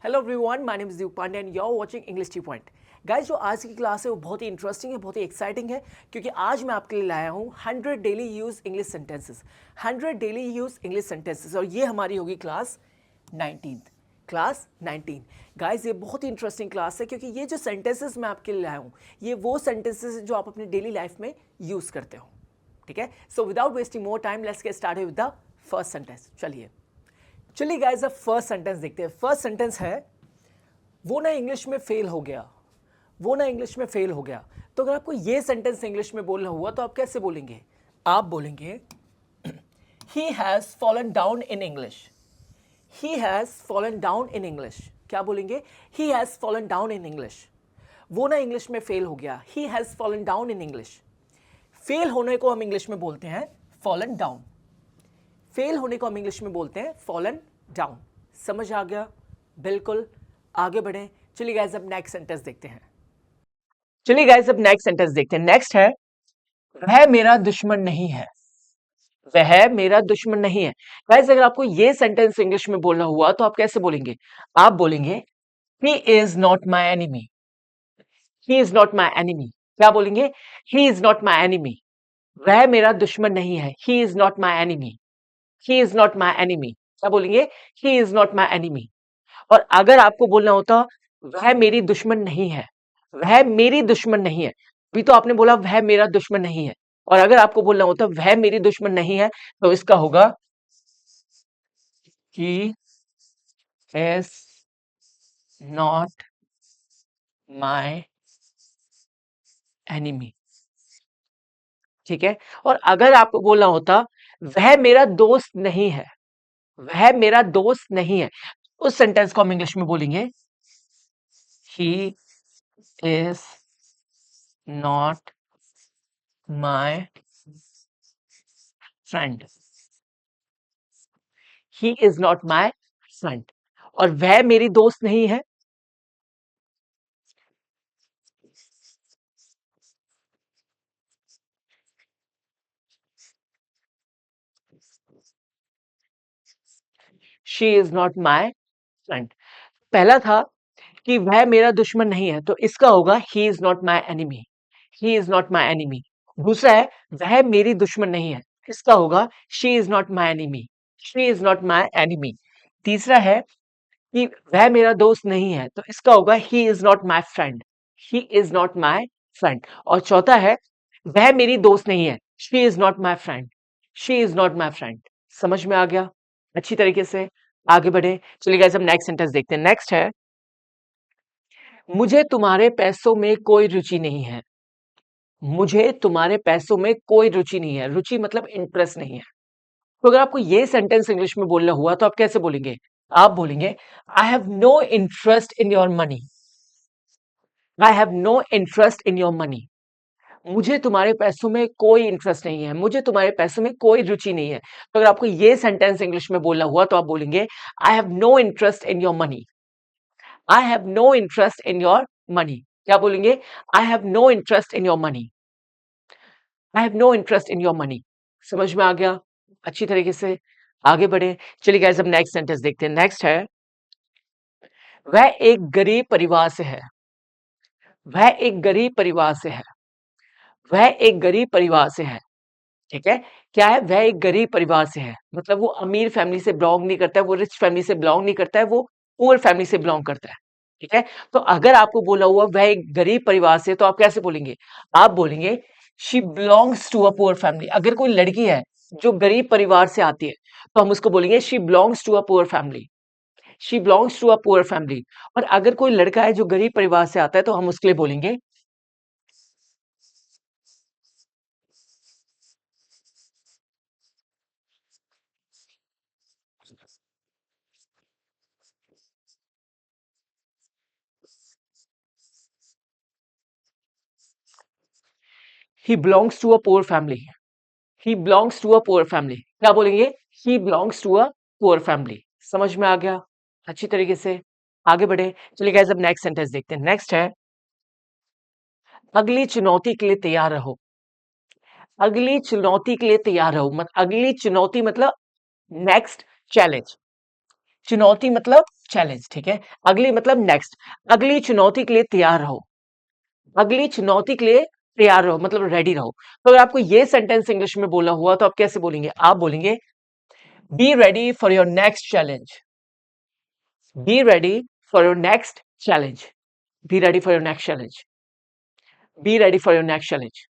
Hello everyone, my name is Deep Pandey and you are watching English T Point. Guys, जो आज की class है वो बहुत ही इंटरेस्टिंग है, बहुत ही एक्साइटिंग है, क्योंकि आज मैं आपके लिए लाया हूँ 100 daily use English sentences. 100 daily use English sentences, और ये हमारी होगी क्लास 19th। क्लास 19। गाइस, ये बहुत ही इंटरेस्टिंग क्लास है, क्योंकि ये जो सेंटेंसेस मैं आपके लिए लाया हूँ ये वो सेंटेंसेस जो आप अपनी डेली लाइफ में यूज करते हो। ठीक है, so without wasting more time let's get started with the first sentence. चलिए गाइस, अब फर्स्ट सेंटेंस देखते हैं। फर्स्ट सेंटेंस है, वो ना इंग्लिश में फेल हो गया। वो ना इंग्लिश में फेल हो गया। तो अगर आपको ये सेंटेंस इंग्लिश में बोलना हुआ तो आप कैसे बोलेंगे? आप बोलेंगे he has fallen down in English. He has fallen down in English. क्या बोलेंगे? He has fallen down in English. वो ना इंग्लिश में फेल हो गया। He has fallen down in English. Fail होने को हम इंग्लिश में बोलते हैं फॉलन डाउन। फेल होने को हम इंग्लिश में बोलते हैं फॉलन डाउन। समझ आ गया? बिल्कुल। आगे बढ़े। चलिए गाइस, अब नेक्स्ट सेंटेंस देखते हैं। नेक्स्ट है, वह मेरा दुश्मन नहीं है। वह मेरा दुश्मन नहीं है। गाइस, अगर आपको ये सेंटेंस इंग्लिश में बोलना हुआ तो आप कैसे बोलेंगे? आप बोलेंगे he is not my enemy. He is not my enemy. क्या बोलेंगे? He is not my enemy. वह मेरा दुश्मन नहीं है। He is not my enemy. He is not my enemy. क्या बोलेंगे? He is not my enemy. और अगर आपको बोलना होता वह मेरी दुश्मन नहीं है। वह मेरी दुश्मन नहीं है। अभी तो आपने बोला वह मेरा दुश्मन नहीं है, और अगर आपको बोलना होता वह मेरी दुश्मन नहीं है तो इसका होगा he is not my enemy. ठीक है। और अगर आपको बोलना होता वह मेरा दोस्त नहीं है। वह मेरा दोस्त नहीं है, उस सेंटेंस को हम इंग्लिश में बोलेंगे he is not my friend. He is not my friend. और वह मेरी दोस्त नहीं है। She is not my friend. पहला था कि वह मेरा दुश्मन नहीं है, तो इसका होगा he is not my enemy. He is not my enemy. दूसरा है वह मेरी दुश्मन नहीं है, इसका होगा she is not my enemy. She is not my enemy. तीसरा है कि वह मेरा दोस्त नहीं है, तो इसका होगा he is not my friend. He is not my friend. और चौथा है वह मेरी दोस्त नहीं है, she is not my friend. She is not my friend. समझ में आ गया? अच्छी तरीके से आगे बढ़े। चलिए गाइस, हम नेक्स्ट सेंटेंस देखते हैं। नेक्स्ट है, मुझे तुम्हारे पैसों में कोई रुचि नहीं है। मुझे तुम्हारे पैसों में कोई रुचि नहीं है। रुचि मतलब इंटरेस्ट नहीं है। तो अगर आपको ये सेंटेंस इंग्लिश में बोलना हुआ तो आप कैसे बोलेंगे? आप बोलेंगे I have no interest in your money. I have no interest in your money. मुझे तुम्हारे पैसों में कोई इंटरेस्ट नहीं है। मुझे तुम्हारे पैसों में कोई रुचि नहीं है। तो अगर आपको ये सेंटेंस इंग्लिश में बोलना हुआ तो आप बोलेंगे I have no interest in your money. I have no interest in your money. क्या बोलेंगे? I have no interest in your money. I have no interest in your money. समझ में आ गया? अच्छी तरीके से आगे बढ़े। चलिए गाइस, अब नेक्स्ट सेंटेंस देखते हैं। नेक्स्ट है, वह एक गरीब परिवार से है। वह एक गरीब परिवार से है। वह एक गरीब परिवार से है। ठीक है। क्या है? वह एक गरीब परिवार से है, मतलब वो अमीर फैमिली से बिलोंग नहीं करता है, वो रिच फैमिली से बिलोंग नहीं करता है, वो पुअर फैमिली से बिलोंग करता है। ठीक है। तो अगर आपको बोला हुआ वह एक गरीब परिवार से, तो आप कैसे बोलेंगे? आप बोलेंगे she belongs to a poor family. अगर कोई लड़की है जो गरीब परिवार से आती है तो हम उसको बोलेंगे she belongs to a poor family. She belongs to a poor family. और अगर कोई लड़का है जो गरीब परिवार से आता है तो हम उसके लिए बोलेंगे he belongs to a poor family. He belongs to a poor family. क्या बोलेंगे? He belongs to a poor family. समझ में आ गया? अच्छी तरीके से आगे बढ़े। चलिए गाइस, अब नेक्स्ट सेंटेंस देखते हैं। नेक्स्ट है, अगली चुनौती के लिए तैयार रहो। अगली चुनौती के लिए तैयार रहो। अगली चुनौती मतलब नेक्स्ट चैलेंज। चुनौती मतलब चैलेंज, ठीक है। अगली मतलब नेक्स्ट, अगली चुनौती के लिए तैयार रहो, अगली चुनौती के लिए तैयार रहो मतलब रेडी रहो। तो अगर आपको ये सेंटेंस इंग्लिश में बोलना हुआ तो आप कैसे बोलेंगे? आप बोलेंगे be ready for your next challenge, be ready for your next challenge, be ready for your next challenge, be ready for your next challenge,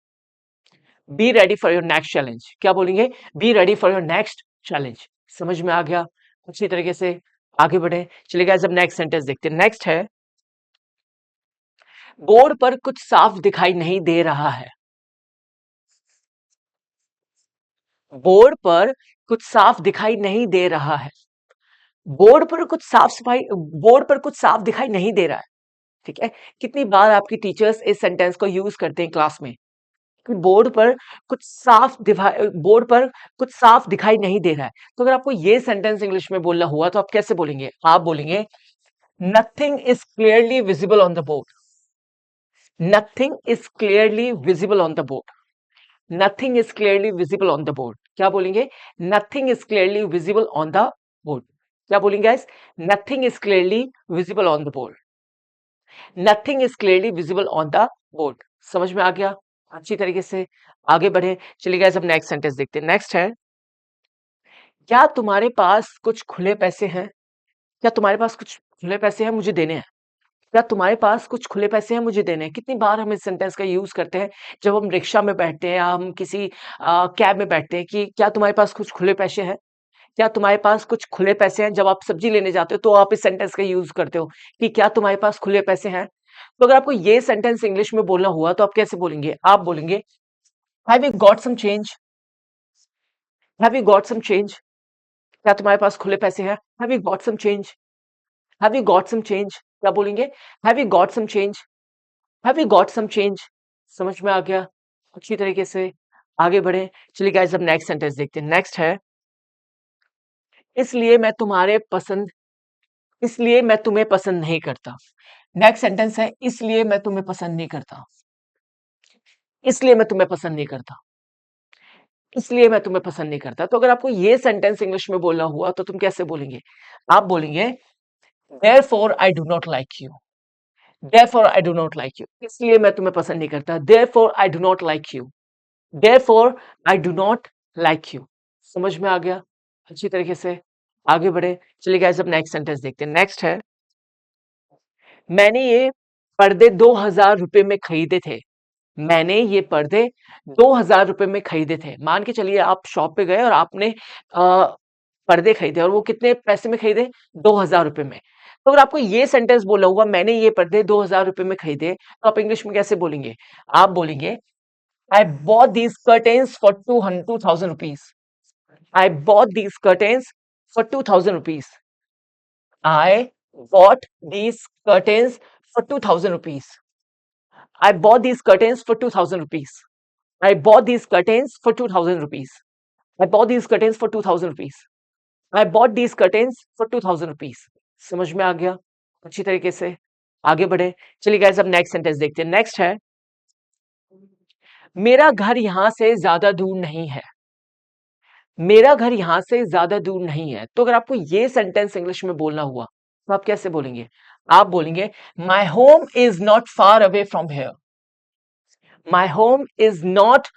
be ready for your next challenge. क्या बोलेंगे? Be ready for your next challenge. समझ में आ गया? अच्छी तरीके से आगे बढ़े। चलिए गाइस अब नेक्स्ट सेंटेंस देखते हैं। नेक्स्ट है बोर्ड पर कुछ साफ दिखाई नहीं दे रहा है, बोर्ड पर कुछ साफ दिखाई नहीं दे रहा है, बोर्ड पर कुछ साफ सफाई, बोर्ड पर कुछ साफ दिखाई नहीं दे रहा है, ठीक है। कितनी बार आपकी टीचर्स इस सेंटेंस को यूज करते हैं क्लास में कि बोर्ड पर कुछ साफ बोर्ड पर कुछ साफ दिखाई नहीं दे रहा है। तो अगर आपको ये सेंटेंस इंग्लिश में बोलना हुआ तो आप कैसे बोलेंगे? आप बोलेंगे nothing is clearly visible on the board, nothing is clearly visible on the board, nothing is clearly visible on the board. क्या बोलेंगे? Nothing is clearly visible on the board. क्या बोलेंगे guys? Nothing is clearly visible on the board, nothing is clearly visible on the board. समझ में आ गया? अच्छी तरीके से आगे बढ़े। चलिए गाइस अब नेक्स्ट सेंटेंस देखते हैं। नेक्स्ट है क्या तुम्हारे पास कुछ खुले पैसे हैं? क्या तुम्हारे पास कुछ खुले पैसे हैं मुझे देने हैं? क्या तुम्हारे पास कुछ खुले पैसे हैं मुझे देने हैं? कितनी बार हम इस सेंटेंस का यूज करते हैं जब हम रिक्शा में बैठते हैं या हम किसी कैब में बैठते हैं कि क्या तुम्हारे पास कुछ खुले पैसे हैं? क्या तुम्हारे पास कुछ खुले पैसे हैं? जब आप सब्जी लेने जाते हो तो आप इस सेंटेंस का यूज करते हो कि क्या तुम्हारे पास खुले पैसे हैं। तो अगर आपको ये सेंटेंस इंग्लिश में बोलना हुआ तो आप कैसे बोलेंगे? आप बोलेंगे have you got some change, have you got some change. क्या तुम्हारे पास खुले पैसे हैं? Have you got some change, have you got some change. क्या बोलेंगे? Have you got some change, have you got some change. समझ में आ गया? अच्छी तरीके से आगे बढ़े। चलिए गाइस अब नेक्स्ट सेंटेंस देखते हैं। नेक्स्ट है इसलिए मैं तुम्हारे पसंद, इसलिए मैं तुम्हें पसंद नहीं करता। नेक्स्ट सेंटेंस है इसलिए मैं तुम्हें पसंद नहीं करता, इसलिए मैं तुम्हें पसंद नहीं करता, इसलिए मैं तुम्हें पसंद नहीं करता। तो अगर आपको ये सेंटेंस इंग्लिश में बोलना हुआ तो तुम कैसे बोलेंगे? आप बोलेंगे therefore I do not like you, therefore I do not like you। इसलिए मैं तुम्हें पसंद नहीं करता, therefore I do not like you, therefore I do not like you। समझ में आ गया? अच्छी तरीके से आगे बढ़े। चलिए गाइस अब नेक्स्ट सेंटेंस देखते हैं। नेक्स्ट है मैंने ये पर्दे 2,000 रुपए में खरीदे थे, मैंने ये पर्दे 2,000 रुपए में खरीदे थे। मान के चलिए आप शॉप पे गए और आपने पर्दे खरीदे और वो कितने पैसे में खरीदे? 2,000 रुपए में। तो अगर आपको ये सेंटेंस बोला हुआ मैंने ये पर्दे 2,000 रुपए में खरीदे तो आप इंग्लिश में कैसे बोलेंगे? आप बोलेंगे I bought these curtains for 2,000 rupees, I bought these curtains for 2,000 rupees, I bought these curtains for 2,000 rupees. I bought these curtains for 2,000 rupees. I bought these curtains for 2,000 rupees. I bought these curtains for 2,000 rupees. I bought these curtains for 2,000 rupees. समझ में आ गया? अच्छी तरीके से आगे बढ़े। चलिए guys अब नेक्स्ट सेंटेंस देखते हैं। नेक्स्ट है मेरा घर यहां से ज्यादा दूर नहीं है, मेरा घर यहां से ज्यादा दूर नहीं है। तो अगर आपको ये सेंटेंस इंग्लिश में बोलना हुआ तो आप कैसे बोलेंगे? आप बोलेंगे my home is not far away from here, my home is not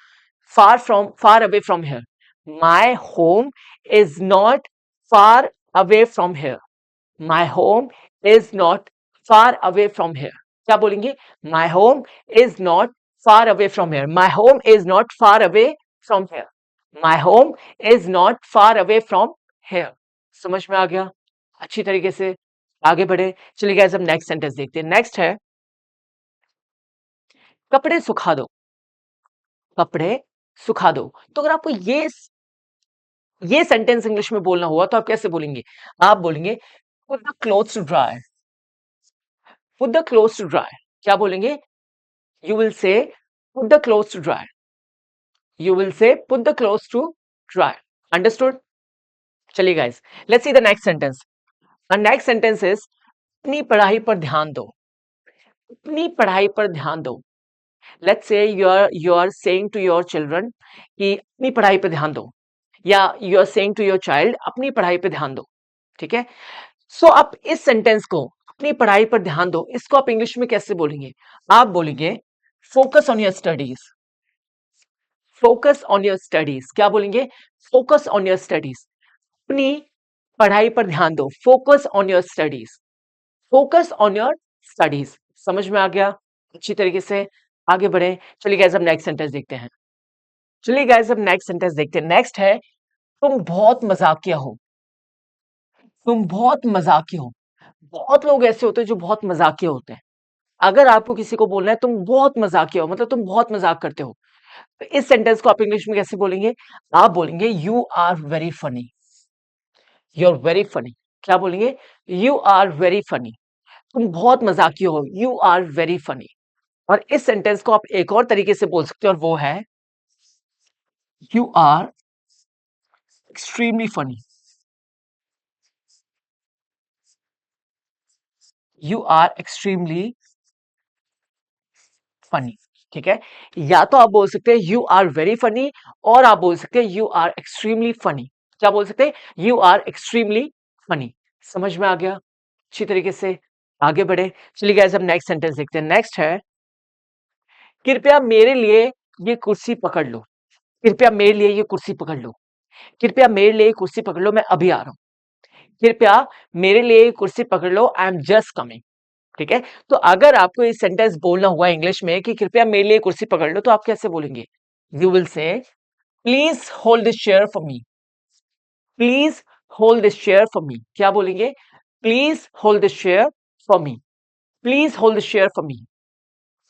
far away from here, my home is not far away from here, my home is not far away from here। क्या बोलेंगे? my home is not far away from here, my home is not far away from here, my home is not far away from here। समझ में आ गया? अच्छी तरीके से आगे बढ़े। चलिए गाइस अब नेक्स्ट सेंटेंस देखते हैं। नेक्स्ट है कपड़े सुखा दो, कपड़े सुखा दो। तो अगर आपको ये सेंटेंस इंग्लिश में बोलना हुआ तो आप कैसे बोलेंगे? आप बोलेंगे put the clothes to dry, put the clothes to dry। क्या बोलेंगे? you will say put the clothes to dry, you will say put the clothes to dry। understood? चलिए guys let's see the next sentence. The next sentence is अपनी पढ़ाई पर ध्यान दो, अपनी पढ़ाई पर ध्यान दो। Let's say you are saying to your children कि अपनी पढ़ाई पर ध्यान दो, या you are saying to your child अपनी पढ़ाई पर ध्यान दो, ठीक है। सो आप इस सेंटेंस को, अपनी पढ़ाई पर ध्यान दो, इसको आप इंग्लिश में कैसे बोलेंगे? आप बोलेंगे focus on your studies. Focus on your studies. क्या बोलेंगे? Focus on your studies. अपनी पढ़ाई पर ध्यान दो। Focus on your studies. Focus on your studies. समझ में आ गया? अच्छी तरीके से आगे बढ़े। चलिए गाइस, अब नेक्स्ट सेंटेंस देखते हैं। चलिए गाइस, अब नेक्स्ट सेंटेंस देखते हैं। नेक्स्ट है, तुम बहुत मजाकिया हो। तुम बहुत मजाकिया हो। बहुत लोग ऐसे होते हैं जो बहुत मजाकिया होते हैं। अगर आपको किसी को बोलना है तुम बहुत मजाकिया हो, मतलब तुम बहुत मजाक करते हो, तो इस सेंटेंस को आप इंग्लिश में कैसे बोलेंगे? आप बोलेंगे you are very funny. You are very funny. क्या बोलेंगे? You are very funny. तुम बहुत मजाकिया हो, यू आर वेरी फनी। और इस सेंटेंस को आप एक और तरीके से बोल सकते हो, और वो है you are extremely funny. You are extremely funny. ठीक है? या तो आप बोल सकते हैं यू आर वेरी फनी, और आप बोल सकते हैं यू आर एक्सट्रीमली फनी। क्या बोल सकते हैं? You are extremely funny. समझ में आ गया? अच्छी तरीके से आगे बढ़े। चलिए गाइस, अब नेक्स्ट सेंटेंस देखते हैं। नेक्स्ट है, कृपया मेरे लिए ये कुर्सी पकड़ लो। कृपया मेरे लिए ये कुर्सी पकड़ लो। कृपया मेरे लिए ये कुर्सी पकड़ लो, मैं अभी आ रहा हूं। कृपया मेरे लिए ये कुर्सी पकड़ लो, आई एम जस्ट कमिंग। ठीक है? तो अगर आपको ये सेंटेंस बोलना हुआ इंग्लिश में कि कृपया मेरे लिए कुर्सी पकड़ लो, तो आप कैसे बोलेंगे? You will say please hold this chair for me. Please hold this chair for me. क्या बोलेंगे? Please hold this chair for me. Please hold this chair for me.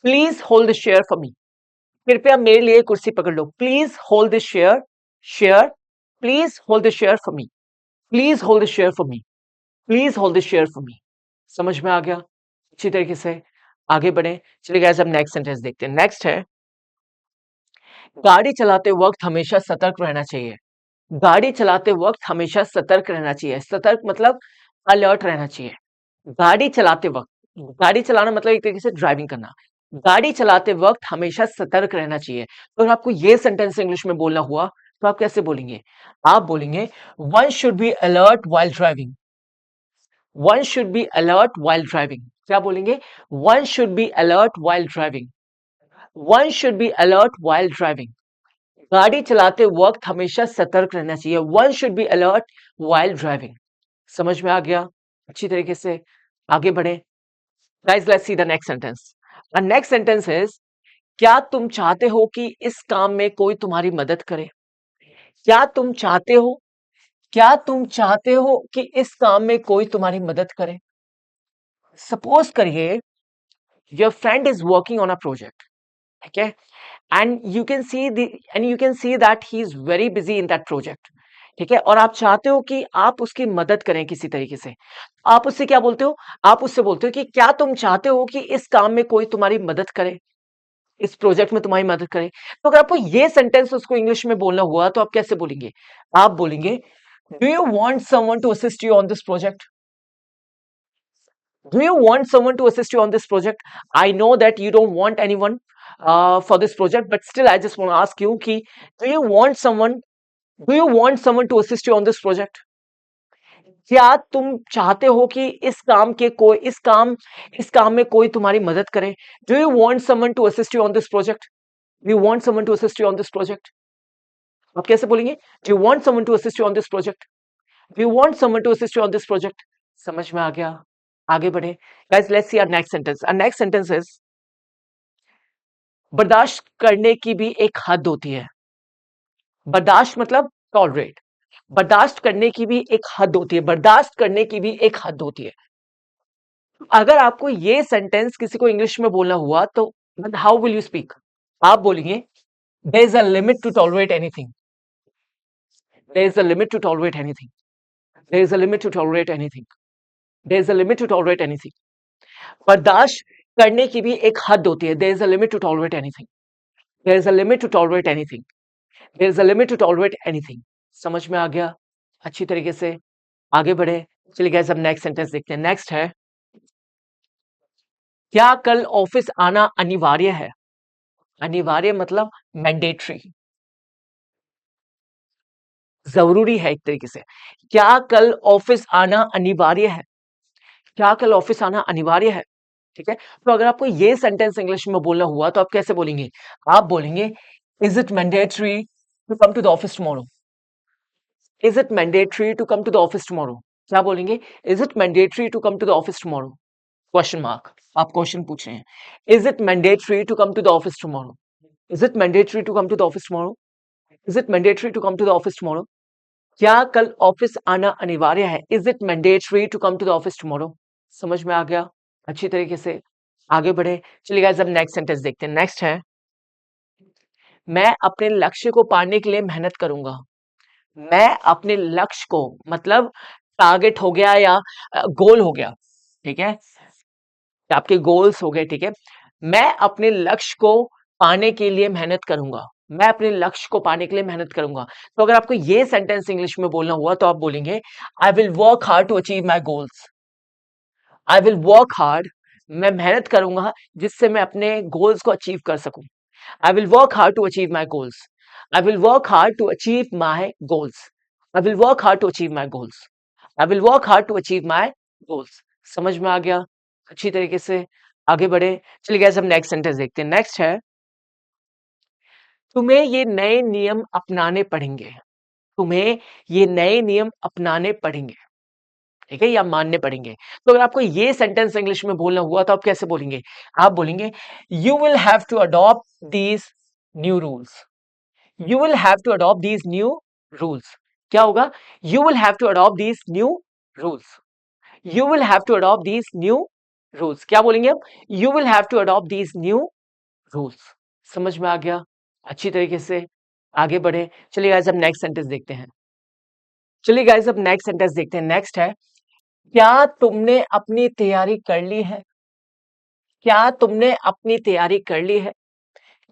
Please hold this chair for me. कृपया मेरे लिए कुर्सी पकड़ लो। Please hold this chair. Share. Please hold this chair for me. Please hold this chair for me. Please hold this chair for me. समझ में आ गया? अच्छी तरीके से आगे बढ़े। चलिए गाइस, अब नेक्स्ट सेंटेंस देखते हैं। नेक्स्ट है, गाड़ी चलाते वक्त हमेशा सतर्क रहना चाहिए। गाड़ी चलाते वक्त हमेशा सतर्क रहना चाहिए। सतर्क मतलब अलर्ट रहना चाहिए। गाड़ी चलाते वक्त, गाड़ी चलाना मतलब एक तरीके से ड्राइविंग करना। गाड़ी चलाते वक्त हमेशा सतर्क रहना चाहिए। तो अगर आपको ये सेंटेंस इंग्लिश में बोलना हुआ, तो आप कैसे बोलेंगे? आप बोलेंगे one should be alert while driving. One should be alert while driving. क्या बोलेंगे? One should be alert while driving. One should be alert while driving. गाड़ी चलाते वक्त हमेशा सतर्क रहना चाहिए। One should be alert while driving. समझ में आ गया? अच्छी तरीके से आगे बढ़े। Guys, let's see the next sentence. The next sentence is, क्या तुम चाहते हो कि इस काम में कोई तुम्हारी मदद करे? क्या तुम चाहते हो? क्या तुम चाहते हो कि इस काम में कोई तुम्हारी मदद करे? सपोज करिए, your friend is working on a project. ठीक है? And you can see the end you can see that he is very busy in that project. ठीक है? और आप चाहते हो कि आप उसकी मदद करें किसी तरीके से। आप उससे क्या बोलते हो? आप उससे बोलते हो कि क्या तुम चाहते हो कि इस काम में कोई तुम्हारी मदद करे, इस प्रोजेक्ट में तुम्हारी मदद करे? तो अगर आपको ये सेंटेंस उसको इंग्लिश में बोलना हुआ, तो आप कैसे बोलेंगे? आप बोलेंगे, do you want someone to assist you on this project? Do you want someone to assist you on this project? I know that you don't want anyone for this project, but still I just want to ask you कि do you want someone, do you want someone to assist you on this project? क्या तुम चाहते हो कि इस काम में कोई तुम्हारी मदद करे? Do you want someone to assist you on this project? Do you want someone to assist you on this project? आप कैसे बोलेंगे? Do you want someone to assist you on this project? Do you want someone to assist you on this project? समझ में आ गया? आगे बढ़े। Guys, let's see our next sentence. Our next sentence is, बर्दाश्त करने की भी एक हद होती है। बर्दाश्त मतलब टॉलरेट। बर्दाश्त करने की भी एक हद होती है। बर्दाश्त करने की भी एक हद होती है। अगर आपको ये सेंटेंस किसी को इंग्लिश में बोलना हुआ, तो हाउ विल यू स्पीक? आप बोलेंगे, there is a limit to tolerate anything. There is a limit to tolerate anything. There is a limit to tolerate anything. There is a limit to tolerate anything. बर्दाश्त करने की भी एक हद होती है। There is a limit to tolerate anything. There is a limit to tolerate anything. There is a limit to tolerate anything. समझ में आ गया? अच्छी तरीके से आगे बढ़े। चलिए गाइस, अब नेक्स्ट सेंटेंस देखते हैं। नेक्स्ट है, क्या कल ऑफिस आना अनिवार्य है? अनिवार्य मतलब मैंडेटरी। जरूरी है एक तरीके से। क्या कल ऑफिस आना अनिवार्य है? क्या कल ऑफिस आना अनिवार्य है? ठीक है, तो अगर आपको ये सेंटेंस इंग्लिश में बोलना हुआ तो आप कैसे बोलेंगे? आप बोलेंगे is it mandatory to come to the office tomorrow? Is it mandatory to come to the office tomorrow? क्या बोलेंगे? Is it mandatory to come to the office tomorrow? Question mark, आप क्वेश्चन पूछ रहे हैं। Is it mandatory to come to the office tomorrow? Is it mandatory to come to the office tomorrow? Is it mandatory to come to the office tomorrow? क्या कल office आना अनिवार्य है? Is it mandatory to come to the office tomorrow? समझ में आ गया? अच्छी तरीके से आगे बढ़े। चलिए गाइस, अब नेक्स्ट सेंटेंस देखते हैं। नेक्स्ट है, मैं अपने लक्ष्य को पाने के लिए मेहनत करूंगा। मैं अपने लक्ष्य को, मतलब टारगेट हो गया या गोल हो गया, ठीक है, आपके गोल्स हो गए, ठीक है। मैं अपने लक्ष्य को पाने के लिए मेहनत करूंगा। मैं अपने लक्ष्य को पाने के लिए मेहनत करूंगा। तो अगर आपको ये सेंटेंस इंग्लिश में बोलना हुआ तो आप बोलेंगे I will work hard to achieve my goals. I will work hard, मैं मेहनत करूंगा जिससे मैं अपने गोल्स को अचीव कर सकूं। I will work hard to achieve my goals. I will work hard to achieve my goals. I will work hard to achieve my goals. I will work hard to achieve my goals. समझ में आ गया? अच्छी तरीके से आगे बढ़े। चलिए guys, हम नेक्स्ट सेंटेंस देखते हैं। नेक्स्ट है, तुम्हें ये नए नियम अपनाने पड़ेंगे। तुम्हें ये नए नियम अपनाने पड़ेंगे, ठीक है, या मानने पड़ेंगे। तो अगर आपको ये सेंटेंस इंग्लिश में बोलना हुआ तो आप कैसे बोलेंगे? आप बोलेंगे you will have to adopt these new rules. You will have to adopt these new rules. क्या होगा? You will have to adopt these new rules. You will have to adopt these new rules. क्या बोलेंगे आप? You will have to adopt these new rules. समझ में आ गया? अच्छी तरीके से आगे बढ़े। चलिए गाइस, अब नेक्स्ट सेंटेंस देखते हैं। चलिए गाइस, अब नेक्स्ट सेंटेंस देखते हैं। नेक्स्ट है, क्या तुमने अपनी तैयारी कर ली है? क्या तुमने अपनी तैयारी कर ली है?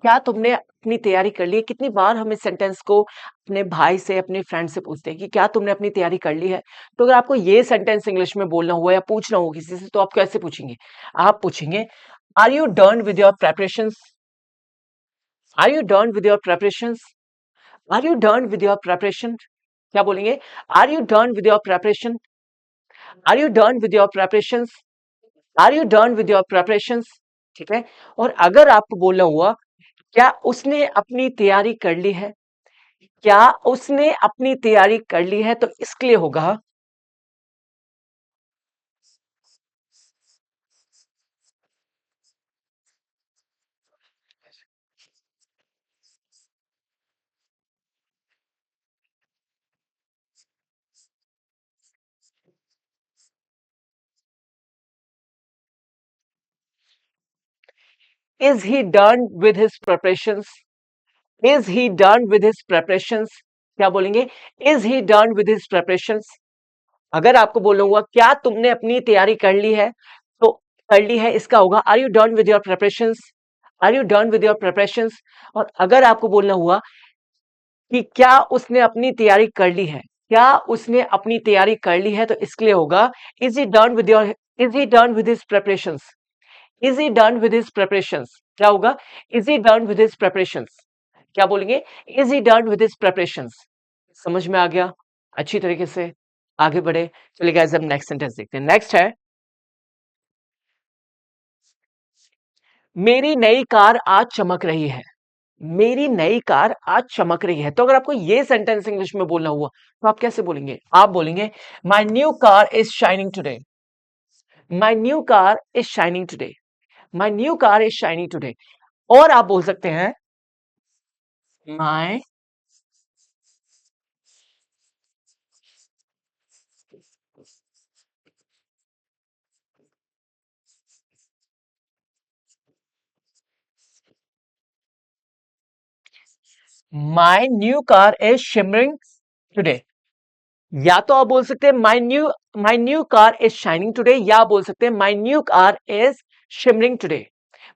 क्या तुमने अपनी तैयारी कर ली है? कितनी बार हम इस सेंटेंस को अपने भाई से, अपने फ्रेंड से पूछते हैं कि क्या तुमने अपनी तैयारी कर ली है? तो अगर आपको ये सेंटेंस इंग्लिश में बोलना हुआ या पूछना हो किसी से तो आप कैसे पूछेंगे? आप पूछेंगे are you done with your preparations? Are you done with your preparations? Are you done with your preparation? क्या बोलेंगे? Are you done with your preparation? Are you done with your preparations? Are you done with your preparations? ठीक है। और अगर आपको बोलना हुआ क्या उसने अपनी तैयारी कर ली है? क्या उसने अपनी तैयारी कर ली है? तो इसके लिए होगा is he done with his preparations? Is he done with his preparations? क्या बोलेंगे? Is he done with his preparations? अगर आपको बोलना हुआ क्या तुमने अपनी तैयारी कर ली है, तो कर ली है इसका होगा are you done with your preparations? Are you done with your preparations? और अगर आपको बोलना हुआ कि क्या उसने अपनी तैयारी कर ली है, क्या उसने अपनी तैयारी कर ली है, तो इसके लिए होगा is he done with your, is he done with his preparations? Is he done with his preparations? क्या होगा? Is he done with his preparations? क्या बोलेंगे? Is he done with his preparations? समझ में आ गया? अच्छी तरीके से आगे बढ़े। चलिए गाइस, अब नेक्स्ट सेंटेंस देखते हैं। नेक्स्ट है, मेरी नई कार आज चमक रही है। मेरी नई कार आज चमक रही है। तो अगर आपको ये सेंटेंस इंग्लिश में बोलना हुआ तो आप कैसे बोलेंगे? आप बोलेंगे my new car is shining today. My new car is shining today. My new car is shining today. और आप बोल सकते हैं my my new car is shimmering today. या तो आप बोल सकते हैं my new car is shining today, या आप बोल सकते हैं my new car is shimmering today.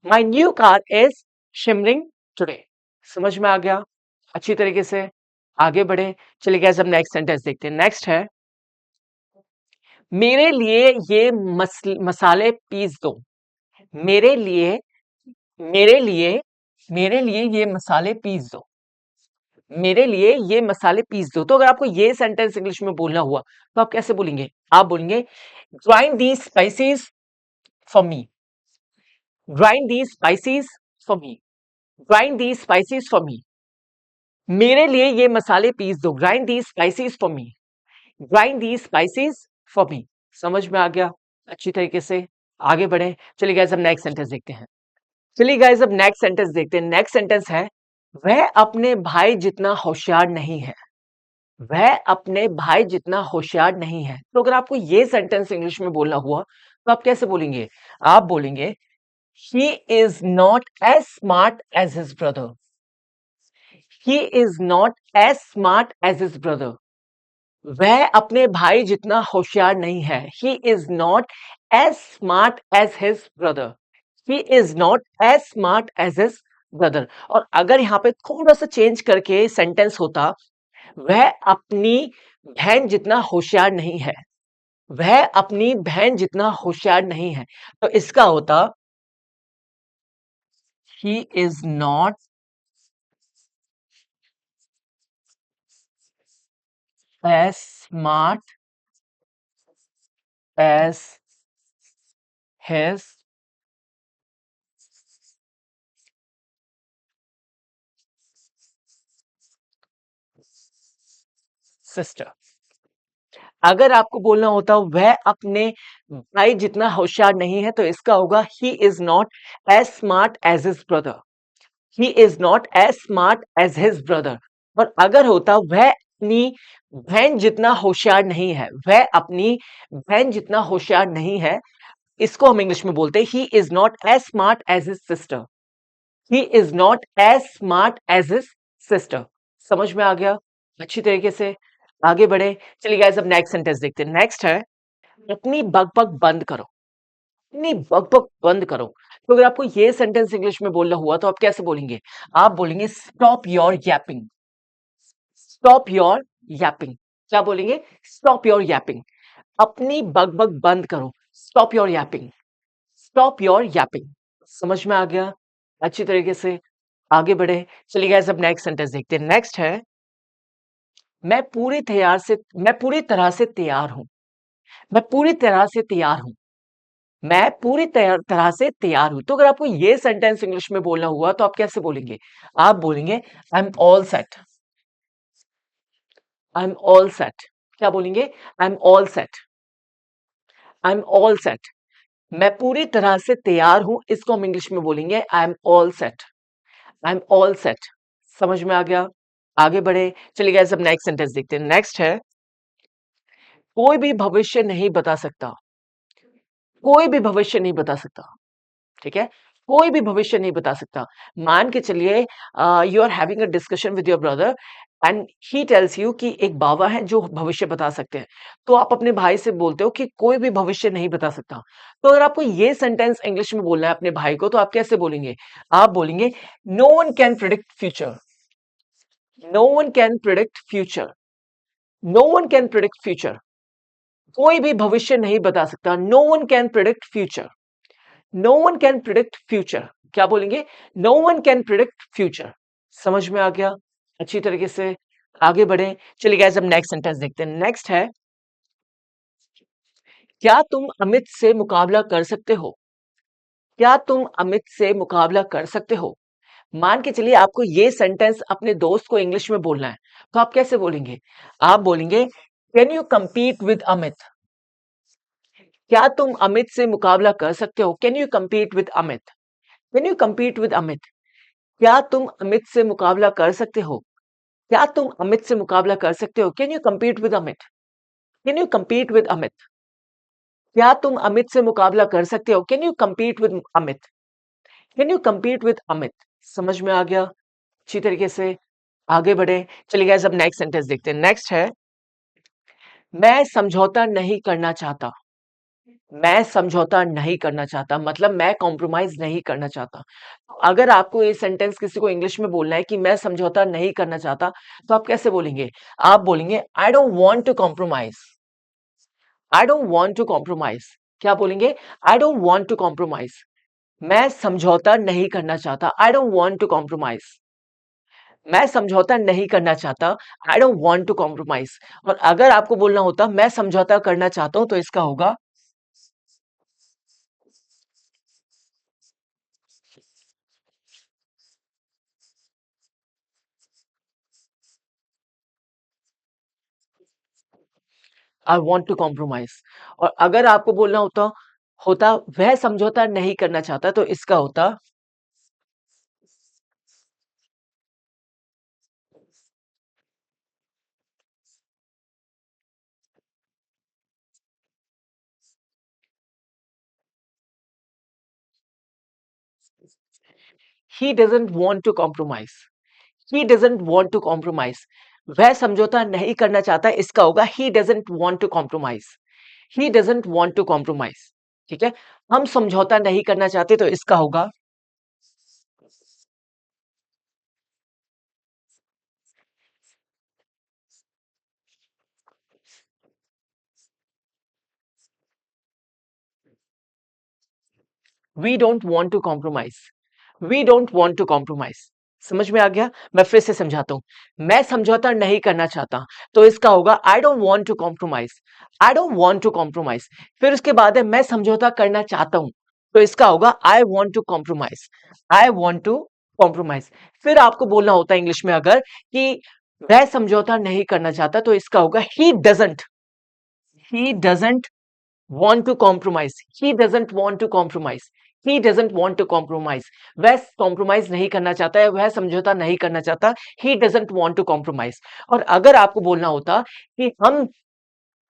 My new car is shimmering today. समझ में आ गया? अच्छी तरीके से आगे बढ़े। चलिए गैस, अब नेक्स्ट सेंटेंस देखते हैं। नेक्स्ट है, मेरे लिए ये मसाले पीस दो। मेरे लिए, मेरे लिए, मेरे लिए ये मसाले पीस दो। मेरे लिए ये मसाले पीस दो। तो अगर आपको ये सेंटेंस इंग्लिश में बोलना हुआ तो आप कैसे बोलेंगे? आप बोलेंगे grind these spices for me, grind these spices for me, grind these spices for me. मेरे लिए ये मसाले पीस दो, grind these spices for me, grind these spices for me. समझ में आ गया अच्छी तरीके से? आगे बढ़े। चलिए गाइस अब नेक्स्ट सेंटेंस देखते हैं। चलिए गाइस अब नेक्स्ट सेंटेंस देखते हैं। नेक्स्ट सेंटेंस है वह अपने भाई जितना होशियार नहीं है, वह अपने भाई जितना होशियार नहीं है। तो अगर आपको ये सेंटेंस इंग्लिश में बोलना हुआ तो आप कैसे बोलेंगे? आप बोलेंगे he is not as smart as his brother, he is not as smart as his brother. वह अपने भाई जितना होशियार नहीं है। He is not as smart as his brother, he is not as smart as his brother. और अगर यहाँ पे थोड़ा सा चेंज करके सेंटेंस होता वह अपनी बहन जितना होशियार नहीं है, वह अपनी बहन जितना होशियार नहीं है, तो इसका होता he is not as smart as his sister. अगर आपको बोलना होता वह अपने भाई जितना होशियार नहीं है तो इसका होगा he is not as smart as his brother, he is not as smart as his brother. और अगर होता वह अपनी बहन जितना होशियार नहीं है, वह अपनी बहन जितना होशियार नहीं है, इसको हम इंग्लिश में बोलते हैं he is not as smart as his sister, he is not as smart as his sister. समझ में आ गया अच्छी तरीके से? आगे बढ़े। चलिए गाइस अब नेक्स्ट सेंटेंस देखते हैं। नेक्स्ट है अपनी बकबक बंद करो, अपनी बकबक बंद करो। तो अगर आपको ये सेंटेंस इंग्लिश में बोलना हुआ तो आप कैसे बोलेंगे? आप बोलेंगे stop your yapping, stop your yapping. क्या बोलेंगे? Stop your yapping. अपनी बकबक बंद करो, stop your yapping, stop your yapping. समझ में आ गया अच्छी तरीके से? आगे बढ़े। चलिए गाइस अब नेक्स्ट सेंटेंस देखते हैं। नेक्स्ट है मैं पूरी तरह से तैयार हूं, मैं पूरी तरह से तैयार हूं, मैं पूरी तरह से तैयार हूं। तो अगर आपको ये सेंटेंस इंग्लिश में बोलना हुआ तो आप कैसे बोलेंगे? आप बोलेंगे I am all set, I am all set. क्या बोलेंगे? I am all set, I am all set. मैं पूरी तरह से तैयार हूं, इसको हम इंग्लिश में बोलेंगे I am all set, I am all set. समझ में आ गया? आगे बढ़े। चलिए गाइस अब नेक्स्ट सेंटेंस देखते हैं। नेक्स्ट है कोई भी भविष्य नहीं बता सकता, कोई भी भविष्य नहीं बता सकता। ठीक है? कोई भी भविष्य नहीं बता सकता। मान के चलिए you are having a discussion with your brother and he tells you कि एक बाबा है जो भविष्य बता सकते हैं। तो आप अपने भाई से बोलते हो कि कोई भी भविष्य नहीं बता सकता। तो अगर आपको ये सेंटेंस इंग्लिश में बोलना है अपने भाई को तो आप कैसे बोलेंगे? आप बोलेंगे no one can predict future, no one can predict future, no one can predict future. कोई भी भविष्य नहीं बता सकता। No one can predict future, no one can predict future. क्या बोलेंगे? No one can predict future. समझ में आ गया अच्छी तरीके से? आगे बढ़े। चलिए गाइस अब नेक्स्ट सेंटेंस देखते हैं। नेक्स्ट है क्या तुम अमित से मुकाबला कर सकते हो, क्या तुम अमित से मुकाबला कर सकते हो। मान के चलिए आपको ये सेंटेंस अपने दोस्त को इंग्लिश में बोलना है तो आप कैसे बोलेंगे? आप बोलेंगे can you compete with Amit, क्या तुम अमित से मुकाबला कर सकते हो। Can you compete with Amit, can you compete with Amit. क्या तुम अमित से मुकाबला कर सकते हो, क्या तुम अमित से मुकाबला कर सकते हो। Can you compete with Amit, can you compete with Amit. क्या तुम अमित से मुकाबला कर सकते हो। Can you compete with Amit, can you compete with Amit. समझ में आ गया अच्छी तरीके से? आगे बढ़े। चलिए गाइस अब नेक्स्ट सेंटेंस देखते हैं। नेक्स्ट है मैं समझौता नहीं करना चाहता, मैं समझौता नहीं करना चाहता मतलब मैं कॉम्प्रोमाइज नहीं करना चाहता। तो अगर आपको ये सेंटेंस किसी को इंग्लिश में बोलना है कि मैं समझौता नहीं करना चाहता तो आप कैसे बोलेंगे? आप बोलेंगे I don't want to compromise, I don't want to compromise. क्या बोलेंगे? I don't want to compromise. मैं समझौता नहीं करना चाहता। I don't want to compromise, मैं समझौता नहीं करना चाहता, I don't want to compromise. और अगर आपको बोलना होता मैं समझौता करना चाहता हूं, तो इसका होगा आई वांट टू कॉम्प्रोमाइज। और अगर आपको बोलना होता होता वह समझौता नहीं करना चाहता, तो इसका होता he doesn't want to compromise. He doesn't want to compromise. वह समझौता नहीं करना चाहता, इसका होगा he doesn't want to compromise. He doesn't want to compromise. ठीक है, हम समझौता नहीं करना चाहते, तो इसका होगा we don't want to compromise. We don't want to compromise. समझ में आ गया? मैं फिर से समझाता हूं। मैं समझौता नहीं करना चाहता, तो इसका होगा I don't want to compromise. I don't want to compromise. फिर उसके बाद है मैं समझौता करना चाहता हूं, तो इसका होगा I want to compromise. I want to compromise. फिर आपको बोलना होता है इंग्लिश में अगर कि वह समझौता नहीं करना चाहता, तो इसका होगा he doesn't. He doesn't want to compromise. He doesn't want to compromise. He doesn't want to compromise. वह compromise नहीं करना चाहता है, वह समझौता नहीं करना चाहता। He doesn't want to compromise. और अगर आपको बोलना होता कि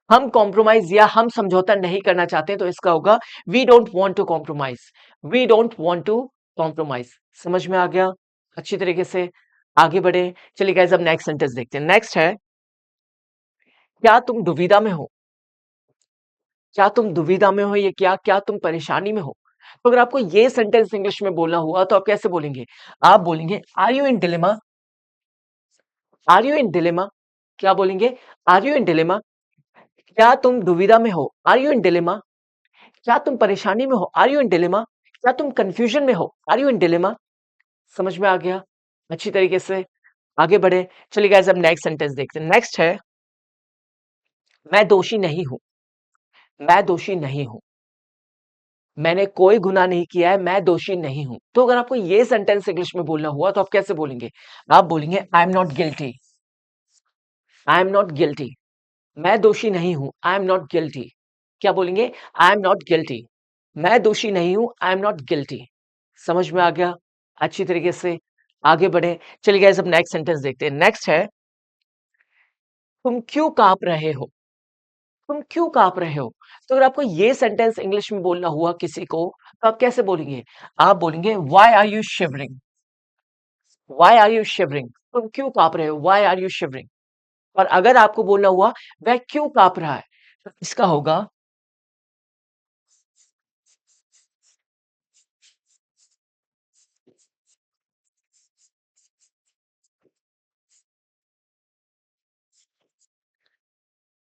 हम compromise या हम समझौता नहीं करना चाहते, तो इसका होगा we don't want to compromise. We don't want to compromise. समझ में आ गया? अच्छी तरीके से आगे बढ़े। चलिए गाइस, अब नेक्स्ट सेंटेंस देखते हैं। नेक्स्ट है, क्या तुम दुविधा में हो? क्या तुम दुविधा में हो? ये क्या क्या तुम परेशानी में हो? तो अगर आपको ये सेंटेंस इंग्लिश में बोलना हुआ, तो आप कैसे बोलेंगे? आप बोलेंगे are you in dilemma? Are you in dilemma? क्या बोलेंगे? Are you in dilemma? क्या तुम दुविधा में हो? Are you in dilemma? क्या तुम परेशानी में हो? Are you in dilemma? क्या तुम कंफ्यूजन में हो? Are you in dilemma? समझ में आ गया? अच्छी तरीके से आगे बढ़े। चलिए गाइस, अब नेक्स्ट सेंटेंस देखते हैं। नेक्स्ट है, मैं दोषी नहीं हूं। मैं दोषी नहीं हूं। मैंने कोई गुनाह नहीं किया है, मैं दोषी नहीं हूं। तो अगर आपको ये सेंटेंस इंग्लिश में बोलना हुआ, तो आप कैसे बोलेंगे? आप बोलेंगे I am not guilty. I am not guilty. मैं दोषी नहीं हूं, आई एम नॉट गिल्टी। क्या बोलेंगे? I am not guilty. मैं दोषी नहीं हूं, आई एम नॉट गिल्टी। समझ में आ गया? अच्छी तरीके से आगे बढ़े। चलिए गाइस, अब नेक्स्ट सेंटेंस देखते हैं। नेक्स्ट है, तुम क्यों कांप रहे हो? तुम क्यों कांप रहे हो? तो अगर आपको ये सेंटेंस इंग्लिश में बोलना हुआ किसी को, तो आप कैसे बोलेंगे? आप बोलेंगे why are you shivering? Why are you shivering? तुम क्यों कांप रहे हो? Why are you shivering? और अगर आपको बोलना हुआ वह क्यों कांप रहा है, तो इसका होगा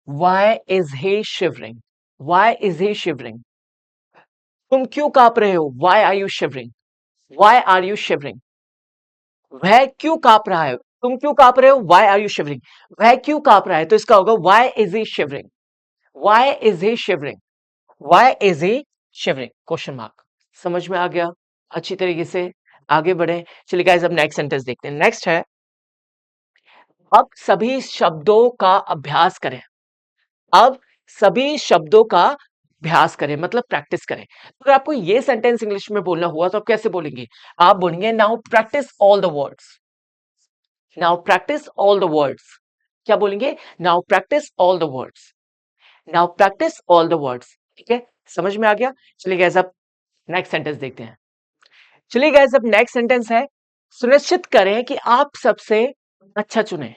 why is he shivering? Why is he shivering? तुम क्यों कांप रहे हो? Why are you shivering? Why are you shivering? वह क्यों कांप रहा है? तुम क्यों कांप रहे हो? Why are you shivering? वह क्यों कांप रहा है, तो इसका होगा why is he shivering? Why is he shivering? Why is he shivering? Question mark. समझ में आ गया? अच्छी तरीके से आगे बढ़े। चलिए गाइस, अब नेक्स्ट सेंटेंस देखते हैं। नेक्स्ट है, अब सभी शब्दों का अभ्यास करें। अब सभी शब्दों का अभ्यास करें, मतलब प्रैक्टिस करें। तो अगर आपको ये सेंटेंस इंग्लिश में बोलना हुआ, तो आप कैसे बोलेंगे? आप बोलेंगे now practice all the words. Now practice all the words. क्या बोलेंगे? Now practice all the words. Now practice all the words. ठीक है, समझ में आ गया? चलिए गाइस, अब नेक्स्ट सेंटेंस देखते हैं। चलिए गाइस, अब नेक्स्ट सेंटेंस है, सुनिश्चित करें कि आप सबसे अच्छा चुने।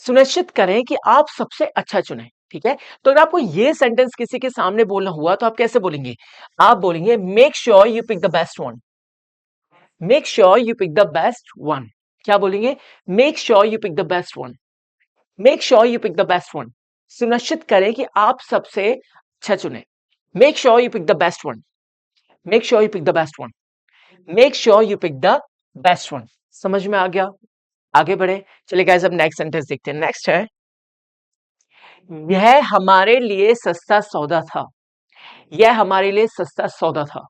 सुनिश्चित करें कि आप सबसे अच्छा चुने। ठीक है, तो अगर आपको ये सेंटेंस किसी के सामने बोलना हुआ, तो आप कैसे बोलेंगे? आप बोलेंगे make sure you pick the best one. Make sure you pick the best one. क्या बोलेंगे? Make sure you pick the best one. Make sure you pick the best one. सुनिश्चित करें कि आप सबसे अच्छा चुने। Make sure you pick the best one. Make sure you pick the best one. Make sure you pick the best one. समझ में आ गया? आगे बढ़े, चलिए गाइस अब नेक्स्ट सेंटेंस देखते हैं। नेक्स्ट है, यह हमारे लिए सस्ता सौदा था। यह हमारे लिए सस्ता सौदा था।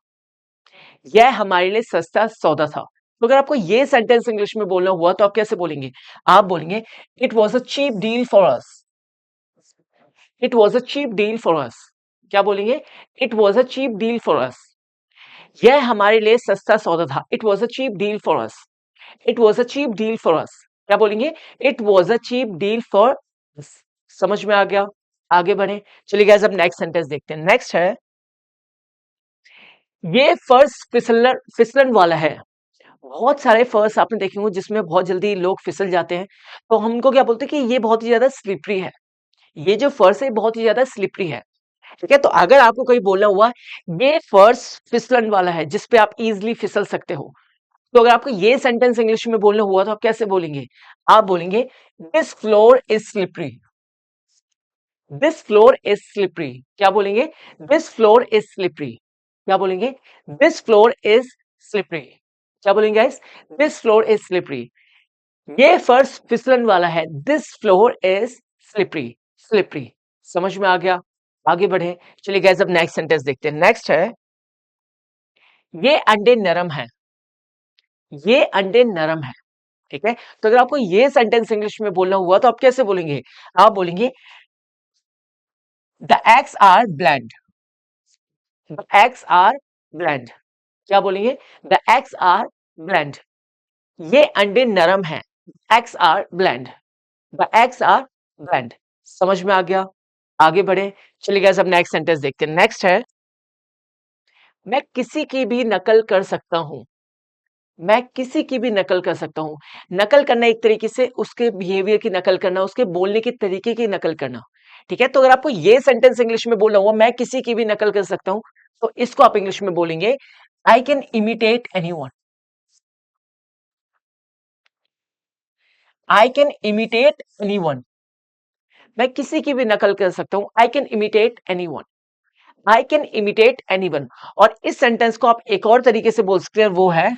यह हमारे लिए सस्ता सौदा था। तो अगर आपको ये सेंटेंस इंग्लिश में बोलना हुआ तो आप कैसे बोलेंगे? आप बोलेंगे it was a cheap deal for us. It was a cheap deal for us. क्या बोलेंगे? It was a cheap deal for us. यह हमारे लिए सस्ता सौदा था। It was a cheap deal for us. It was a cheap deal for us. क्या बोलेंगे? It was a cheap deal for us. समझ में आ गया? आगे बढ़े, चलिए गाइस अब नेक्स्ट सेंटेंस देखते हैं। नेक्स्ट है, ये फर्श फिसलन फिसलन वाला है। बहुत सारे फर्श आपने देखे होंगे जिसमें बहुत जल्दी लोग फिसल जाते हैं, तो हम उनको क्या बोलते हैं कि ये बहुत ही ज्यादा स्लिपरी है। ये जो फर्श है बहुत ही ज्यादा स्लिपरी है। ठीक है, तो अगर आपको कोई बोलना हुआ ये फर्श फिसलन वाला है जिस पे आप इजीली फिसल सकते हो, तो अगर आपको ये सेंटेंस इंग्लिश में बोलना हुआ तो आप कैसे बोलेंगे? आप बोलेंगे this floor is slippery. This floor is slippery. क्या बोलेंगे? This floor is slippery. क्या बोलेंगे? This floor is slippery. क्या बोलेंगे guys? This floor is slippery. ये फर्श फिसलन वाला है। This floor is slippery. Slippery. समझ में आ गया? आगे बढ़े, चलिए गाइस अब नेक्स्ट सेंटेंस देखते हैं। नेक्स्ट है, ये अंडे नरम है। ये अंडे नरम है। ठीक है, तो अगर आपको ये सेंटेंस इंग्लिश में बोलना हुआ तो आप कैसे बोलेंगे? आप बोलेंगे the eggs are bland. The eggs are bland. क्या बोलेंगे? The eggs are bland. ये अंडे नरम हैं। Eggs are bland. The eggs are bland. समझ में आ गया? आगे बढ़े, चलिए गाइस अब नेक्स्ट सेंटेंस देखते हैं। नेक्स्ट है, मैं किसी की भी नकल कर सकता हूं। मैं किसी की भी नकल कर सकता हूं। नकल करना एक तरीके से उसके बिहेवियर की नकल करना, उसके बोलने के तरीके की नकल करना। ठीक है, तो अगर आपको ये सेंटेंस इंग्लिश में बोलना हुआ मैं किसी की भी नकल कर सकता हूं, तो इसको आप इंग्लिश में बोलेंगे I can imitate anyone. I can imitate anyone. मैं किसी की भी नकल कर सकता हूं। I can imitate anyone. I can imitate anyone. और इस सेंटेंस को आप एक और तरीके से बोल सकते हैं, वो है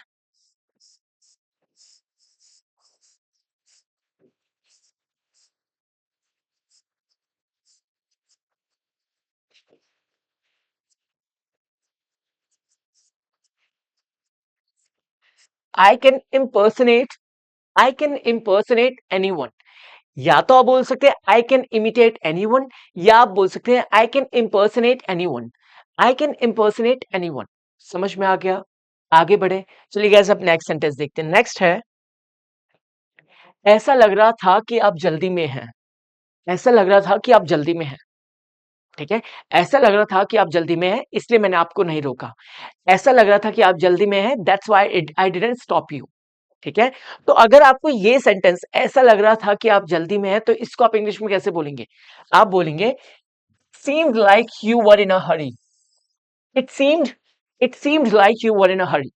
I can impersonate. I can impersonate anyone. या तो आप बोल सकते हैं आई कैन इमिटेट एनीवन, या आप बोल सकते हैं I can impersonate anyone. I can impersonate anyone. समझ में आ गया? आगे बढ़े, चलिए गाइस अब नेक्स्ट सेंटेंस देखते हैं। नेक्स्ट है, ऐसा लग रहा था कि आप जल्दी में हैं। ऐसा लग रहा था कि आप जल्दी में हैं। ठीक है, ऐसा लग रहा था कि आप जल्दी में हैं, इसलिए मैंने आपको नहीं रोका। ऐसा लग रहा था कि आप जल्दी में हैं, that's why I didn't stop you. ठीक है, तो अगर आपको ये सेंटेंस ऐसा लग रहा था कि आप जल्दी में हैं, तो इसको आप इंग्लिश में कैसे बोलेंगे? आप बोलेंगे seemed like you were in a hurry. It seemed like you were in a hurry.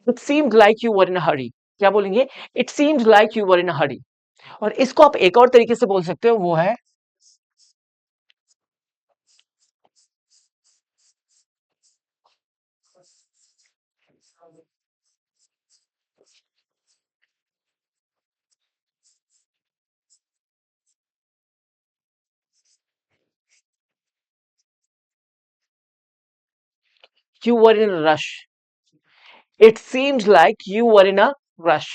It seemed like you were in a hurry. क्या बोलेंगे? It seemed like you were in a hurry. और इसको आप एक और तरीके से बोल सकते हो, वो है you were in a rush. It seemed like you were in a rush.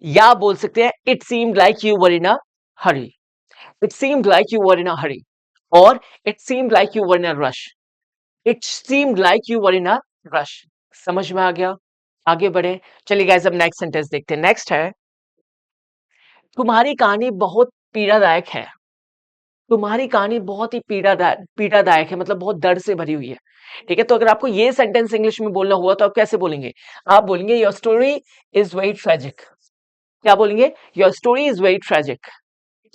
या बोल सकते हैं it seemed like you were in a hurry. It seemed like you were in a hurry. और it seemed like you were in a rush. It seemed like you were in a rush. समझ में आ गया? आगे बढ़े, चलिए guys अब next sentence देखते हैं। नेक्स्ट है, तुम्हारी कहानी बहुत पीड़ादायक है। तुम्हारी कहानी बहुत ही पीड़ादायक है, मतलब बहुत दर्द से भरी हुई है। ठीक है, तो अगर आपको ये सेंटेंस इंग्लिश में बोलना हुआ तो आप कैसे बोलेंगे? आप बोलेंगे your story is very tragic. क्या बोलेंगे? Your story is very tragic.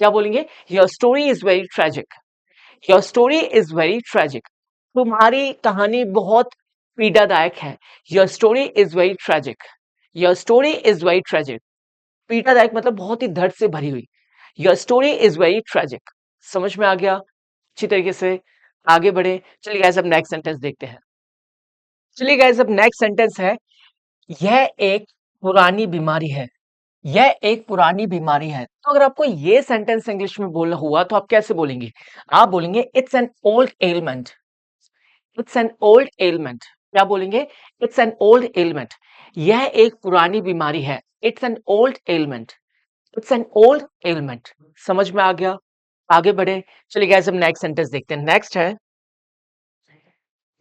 क्या बोलेंगे? Your story is very tragic. Your story is very tragic. तुम्हारी कहानी बहुत पीड़ादायक है। Your story is very tragic. Your story is very tragic. पीड़ादायक मतलब बहुत ही दर्द से भरी हुई। Your story is very tragic. समझ में आ गया अच्छी तरीके से? आगे बढ़े, चलिए गाइस अब नेक्स्ट सेंटेंस देखते हैं। चलिए गाइस अब नेक्स्ट सेंटेंस है, यह एक पुरानी बीमारी है। यह एक पुरानी बीमारी है। तो अगर आपको ये सेंटेंस इंग्लिश में बोलना हुआ तो आप कैसे बोलेंगे? आप बोलेंगे it's an old element. It's an old element. क्या बोलेंगे? It's an old element. यह एक पुरानी बीमारी है। It's an old element. It's an old element. समझ में आ गया? आगे बढ़े। चलिए गाइस हम नेक्स्ट सेंटेंस देखते हैं। नेक्स्ट है,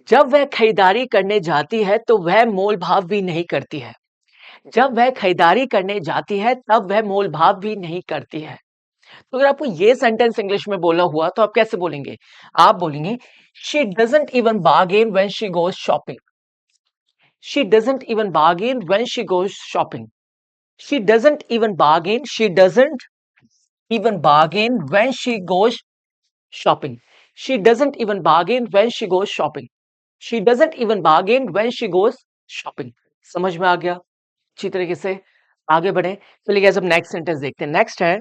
जब वह खरीदारी करने जाती है तो वह मोल भाव भी नहीं करती है। जब वह खरीदारी करने जाती है तब वह मोल भाव भी नहीं करती है। तो अगर आपको ये सेंटेंस इंग्लिश में बोलना हुआ तो आप कैसे बोलेंगे? आप बोलेंगे she doesn't even bargain when she goes shopping. She doesn't even bargain when she goes shopping. She doesn't even bargain, she doesn't even bargain when she goes shopping. She doesn't even bargain when she goes shopping. She doesn't even bargain when she goes shopping. समझ में आ गया? अच्छी तरीके से आगे बढ़े। चलिए guys अब नेक्स्ट सेंटेंस देखते हैं। नेक्स्ट है,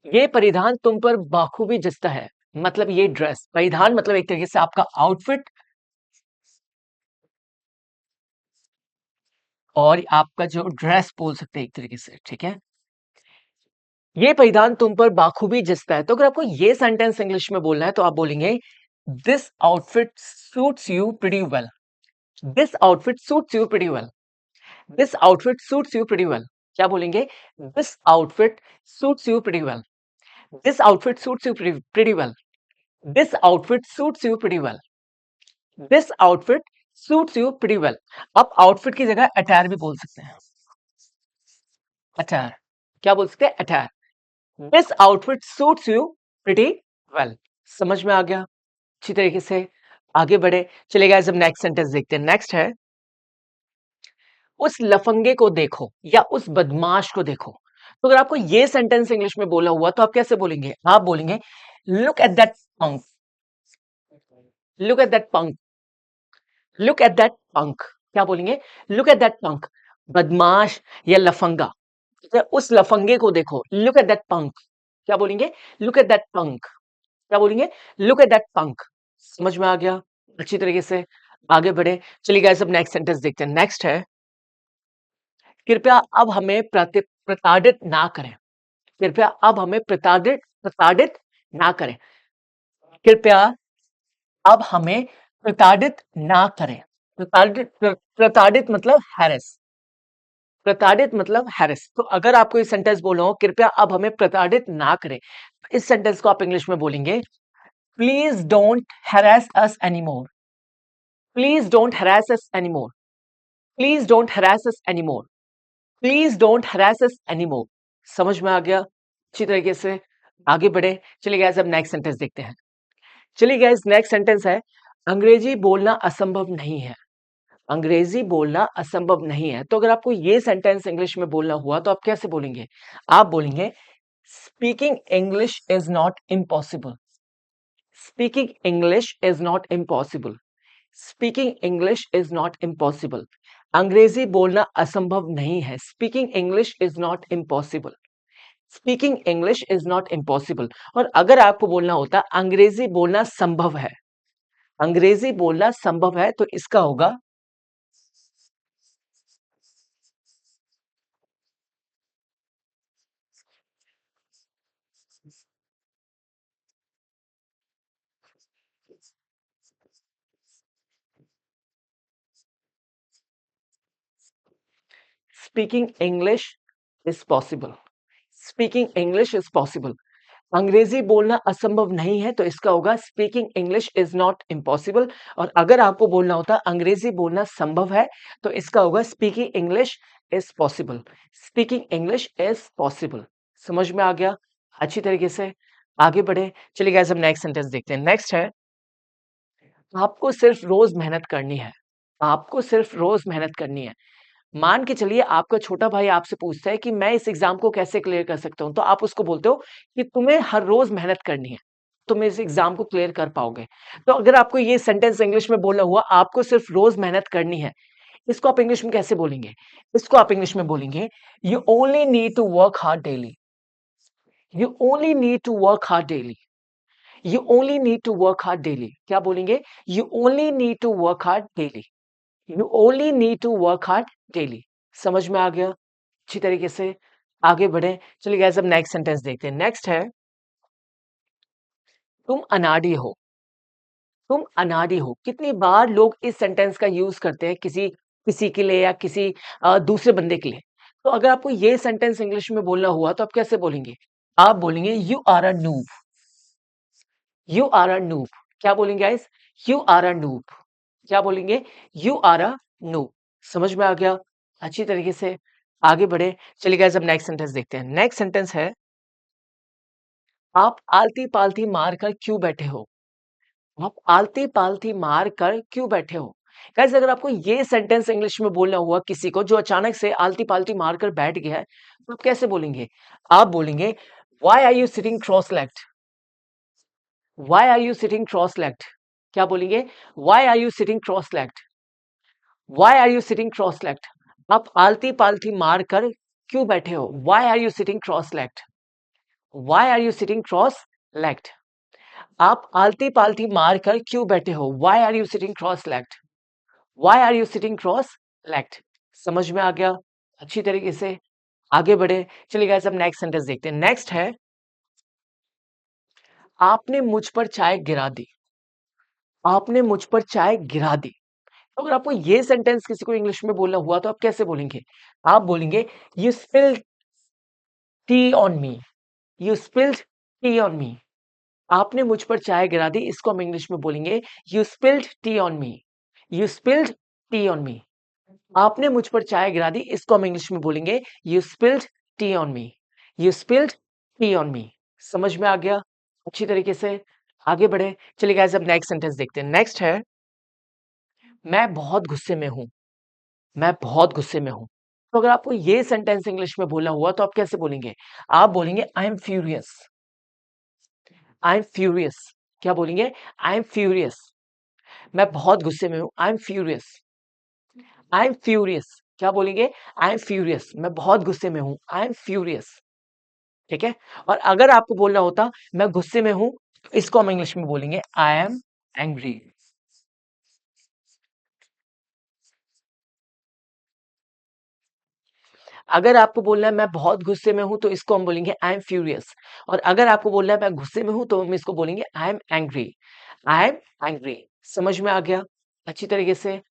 ये परिधान तुम पर बाखूबी जचता है। मतलब ये ड्रेस, परिधान मतलब एक तरीके से आपका आउटफिट और आपका जो ड्रेस बोल सकते हैं एक तरीके से, ठीक है? ये परिधान तुम पर बाखूबी जचता है। तो अगर आपको ये सेंटेंस इंग्लिश में बोलना है तो आप बोलेंगे this outfit suits you pretty well. This outfit suits you pretty well. This outfit suits you pretty well. क्या बोलेंगे? This outfit suits you pretty well. This outfit suits you pretty well. This outfit suits you pretty well. This outfit suits you pretty well. आप outfit की जगह attire भी बोल सकते हैं। Attire. क्या बोल सकते हैं? Attire. This outfit suits you pretty well. समझ में आ गया? अच्छी तरीके से आगे बढ़े। चलिए गाइस अब नेक्स्ट सेंटेंस देखते हैं। नेक्स्ट है, उस लफंगे को देखो या उस बदमाश को देखो। तो अगर आपको ये सेंटेंस इंग्लिश में बोला हुआ तो आप कैसे बोलेंगे? आप बोलेंगे look at that punk. Look at that punk. Look at that punk. क्या बोलेंगे? Look at that punk. बदमाश या लफंगा। ठीक है? उस लफंगे को देखो। Look at that punk. क्या बोलेंगे? Look at that punk. क्या बोलेंगे? Look at that punk. समझ में आ गया? अच्छी तरीके से आगे बढ़े। चलिए गाइस अब नेक्स्ट सेंटेंस देखते हैं। नेक्स्ट है, कृपया अब हमें प्रताड़ित ना करें। कृपया अब हमें प्रताड़ित प्रताड़ित ना करें। कृपया अब हमें प्रताड़ित ना करें। प्रताड़ित मतलब हैरेस। प्रताड़ित मतलब हैरेस। तो अगर आपको ये सेंटेंस बोलना हो कृपया अब हमें प्रताड़ित ना करें, इस सेंटेंस को आप इंग्लिश में बोलेंगे please don't harass us anymore. Please don't harass us anymore. Please don't harass us anymore. Please don't harass us anymore. समझ में आ गया? अच्छी तरीके से आगे बढ़े। चलिए गाइस अब नेक्स्ट सेंटेंस देखते हैं। चलिए गाइस नेक्स्ट सेंटेंस है, अंग्रेजी बोलना असंभव नहीं है। अंग्रेजी बोलना असंभव नहीं है। तो अगर आपको ये सेंटेंस इंग्लिश में बोलना हुआ तो आप कैसे बोलेंगे? आप बोलेंगे speaking English is not impossible. Speaking English is not impossible. Speaking English is not impossible. अंग्रेजी बोलना असंभव नहीं है। Speaking English is not impossible. Speaking English is not impossible. और अगर आपको बोलना होता अंग्रेजी बोलना संभव है, अंग्रेजी बोलना संभव है, तो इसका होगा speaking English is possible. Speaking English is possible. अंग्रेजी बोलना असंभव नहीं है तो इसका होगा speaking English is not impossible. और अगर आपको बोलना होता अंग्रेजी बोलना संभव है तो इसका होगा speaking English is possible. Speaking English is possible. समझ में आ गया? अच्छी तरीके से आगे बढ़े। चलिए गाइस हम नेक्स्ट सेंटेंस देखते हैं। नेक्स्ट है, आपको सिर्फ रोज मेहनत करनी है। आपको सिर्फ रोज मेहनत करनी है। मान के चलिए आपका छोटा भाई आपसे पूछता है कि मैं इस एग्जाम को कैसे क्लियर कर सकता हूं, तो आप उसको बोलते हो कि तुम्हें हर रोज मेहनत करनी है, तुम इस एग्जाम को क्लियर कर पाओगे। तो अगर आपको ये सेंटेंस इंग्लिश में बोलना हुआ आपको सिर्फ रोज मेहनत करनी है, इसको आप इंग्लिश में कैसे बोलेंगे? इसको आप इंग्लिश में बोलेंगे you only need to work hard daily. You only need to work hard daily. You only need to work hard daily. क्या बोलेंगे? You only need to work hard daily. You only need to work hard daily. समझ में आ गया? अच्छी तरीके से आगे बढ़े। चलिए गाइस अब नेक्स्ट सेंटेंस देखते हैं। नेक्स्ट है, तुम अनाड़ी हो। तुम अनाड़ी हो। कितनी बार लोग इस सेंटेंस का यूज करते हैं किसी किसी के लिए या किसी दूसरे बंदे के लिए। तो अगर आपको ये सेंटेंस इंग्लिश में बोलना हुआ तो आप कैसे बोलेंगे? आप बोलेंगे you are a noob. You are a noob. क्या बोलेंगे guys? You are a noob. क्या बोलेंगे? You are a noob. समझ में आ गया? अच्छी तरीके से आगे बढ़े। चलिए गाइस अब नेक्स्ट सेंटेंस देखते हैं। नेक्स्ट सेंटेंस है, आप आलती पालती मार कर क्यों बैठे हो? आप आलती पालती मार कर क्यों बैठे हो? गाइस अगर आपको ये सेंटेंस इंग्लिश में बोलना हुआ किसी को जो अचानक से आलती पालती मार कर बैठ गया है, तो आप कैसे बोलेंगे? आप बोलेंगे, why are you sitting cross legged? Why are you sitting cross legged? क्या बोलेंगे? Why are you sitting cross legged? Why are you sitting cross legged? आप आलती पालती मार कर क्यों बैठे हो? Why are you sitting cross legged? Why are you sitting cross legged? आप आलती पालती मार कर क्यों बैठे हो? Why are you sitting cross legged? Why are you sitting cross legged? समझ में आ गया? अच्छी तरीके से आगे बढ़े। चलिए गाइस अब नेक्स्ट सेंटेंस देखते हैं। नेक्स्ट है, आपने मुझ पर चाय गिरा दी। आपने मुझ पर चाय गिरा दी। तो अगर आपको ये सेंटेंस किसी को इंग्लिश में बोलना हुआ तो आप कैसे बोलेंगे? आप बोलेंगे, you spilled T on me. You spilled T on me. आपने मुझ पर चाय गिरा दी, इसको हम इंग्लिश में बोलेंगे, you spilled T on me. You spilled T on me. आपने मुझ पर चाय गिरा दी, इसको हम इंग्लिश में बोलेंगे, you spilled T on me. You spilled T on me. समझ में आ गया? अच्छी तरीके से आगे बढ़े। चलिए गाइस अब नेक्स्ट सेंटेंस देखते हैं। नेक्स्ट है, मैं बहुत गुस्से में हूं। मैं बहुत गुस्से में हूं। तो अगर आपको ये सेंटेंस इंग्लिश में बोलना हुआ तो आप कैसे बोलेंगे? आप बोलेंगे, I M furious. I am furious. क्या बोलेंगे? I M furious. मैं बहुत गुस्से में हूं। I am furious. I am furious. क्या बोलेंगे? I M furious. मैं बहुत गुस्से में हूं। I am furious. ठीक है। और अगर आपको बोलना होता मैं गुस्से में हूं, तो इसको हम इंग्लिश में बोलेंगे, आई एम एंग्री। अगर आपको बोलना है मैं बहुत गुस्से में हूं तो इसको हम बोलेंगे आई एम फ्यूरियस। और अगर आपको बोलना है मैं गुस्से में हूं तो हम इसको बोलेंगे I am angry. I am angry. समझ में आ गया? अच्छी तरीके से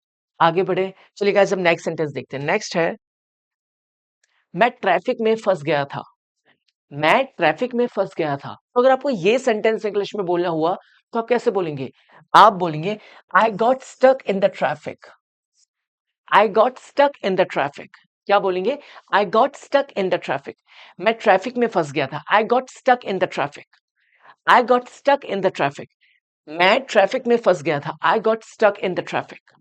आगे बढ़े। चलिए गाइस अब नेक्स्ट सेंटेंस देखते हैं। नेक्स्ट है, मैं ट्रैफिक में फंस गया था। मैं ट्रैफिक में फंस गया था। तो अगर आपको ये सेंटेंस इंग्लिश में बोलना हुआ तो आप कैसे बोलेंगे? आप बोलेंगे, I got stuck in the traffic. I got stuck in the traffic. क्या बोलेंगे? I got stuck in the traffic. मैं ट्रैफिक में फंस गया था। I got stuck in the traffic. I got stuck in the traffic. मैं traffic में फंस गया था। I got stuck in the traffic.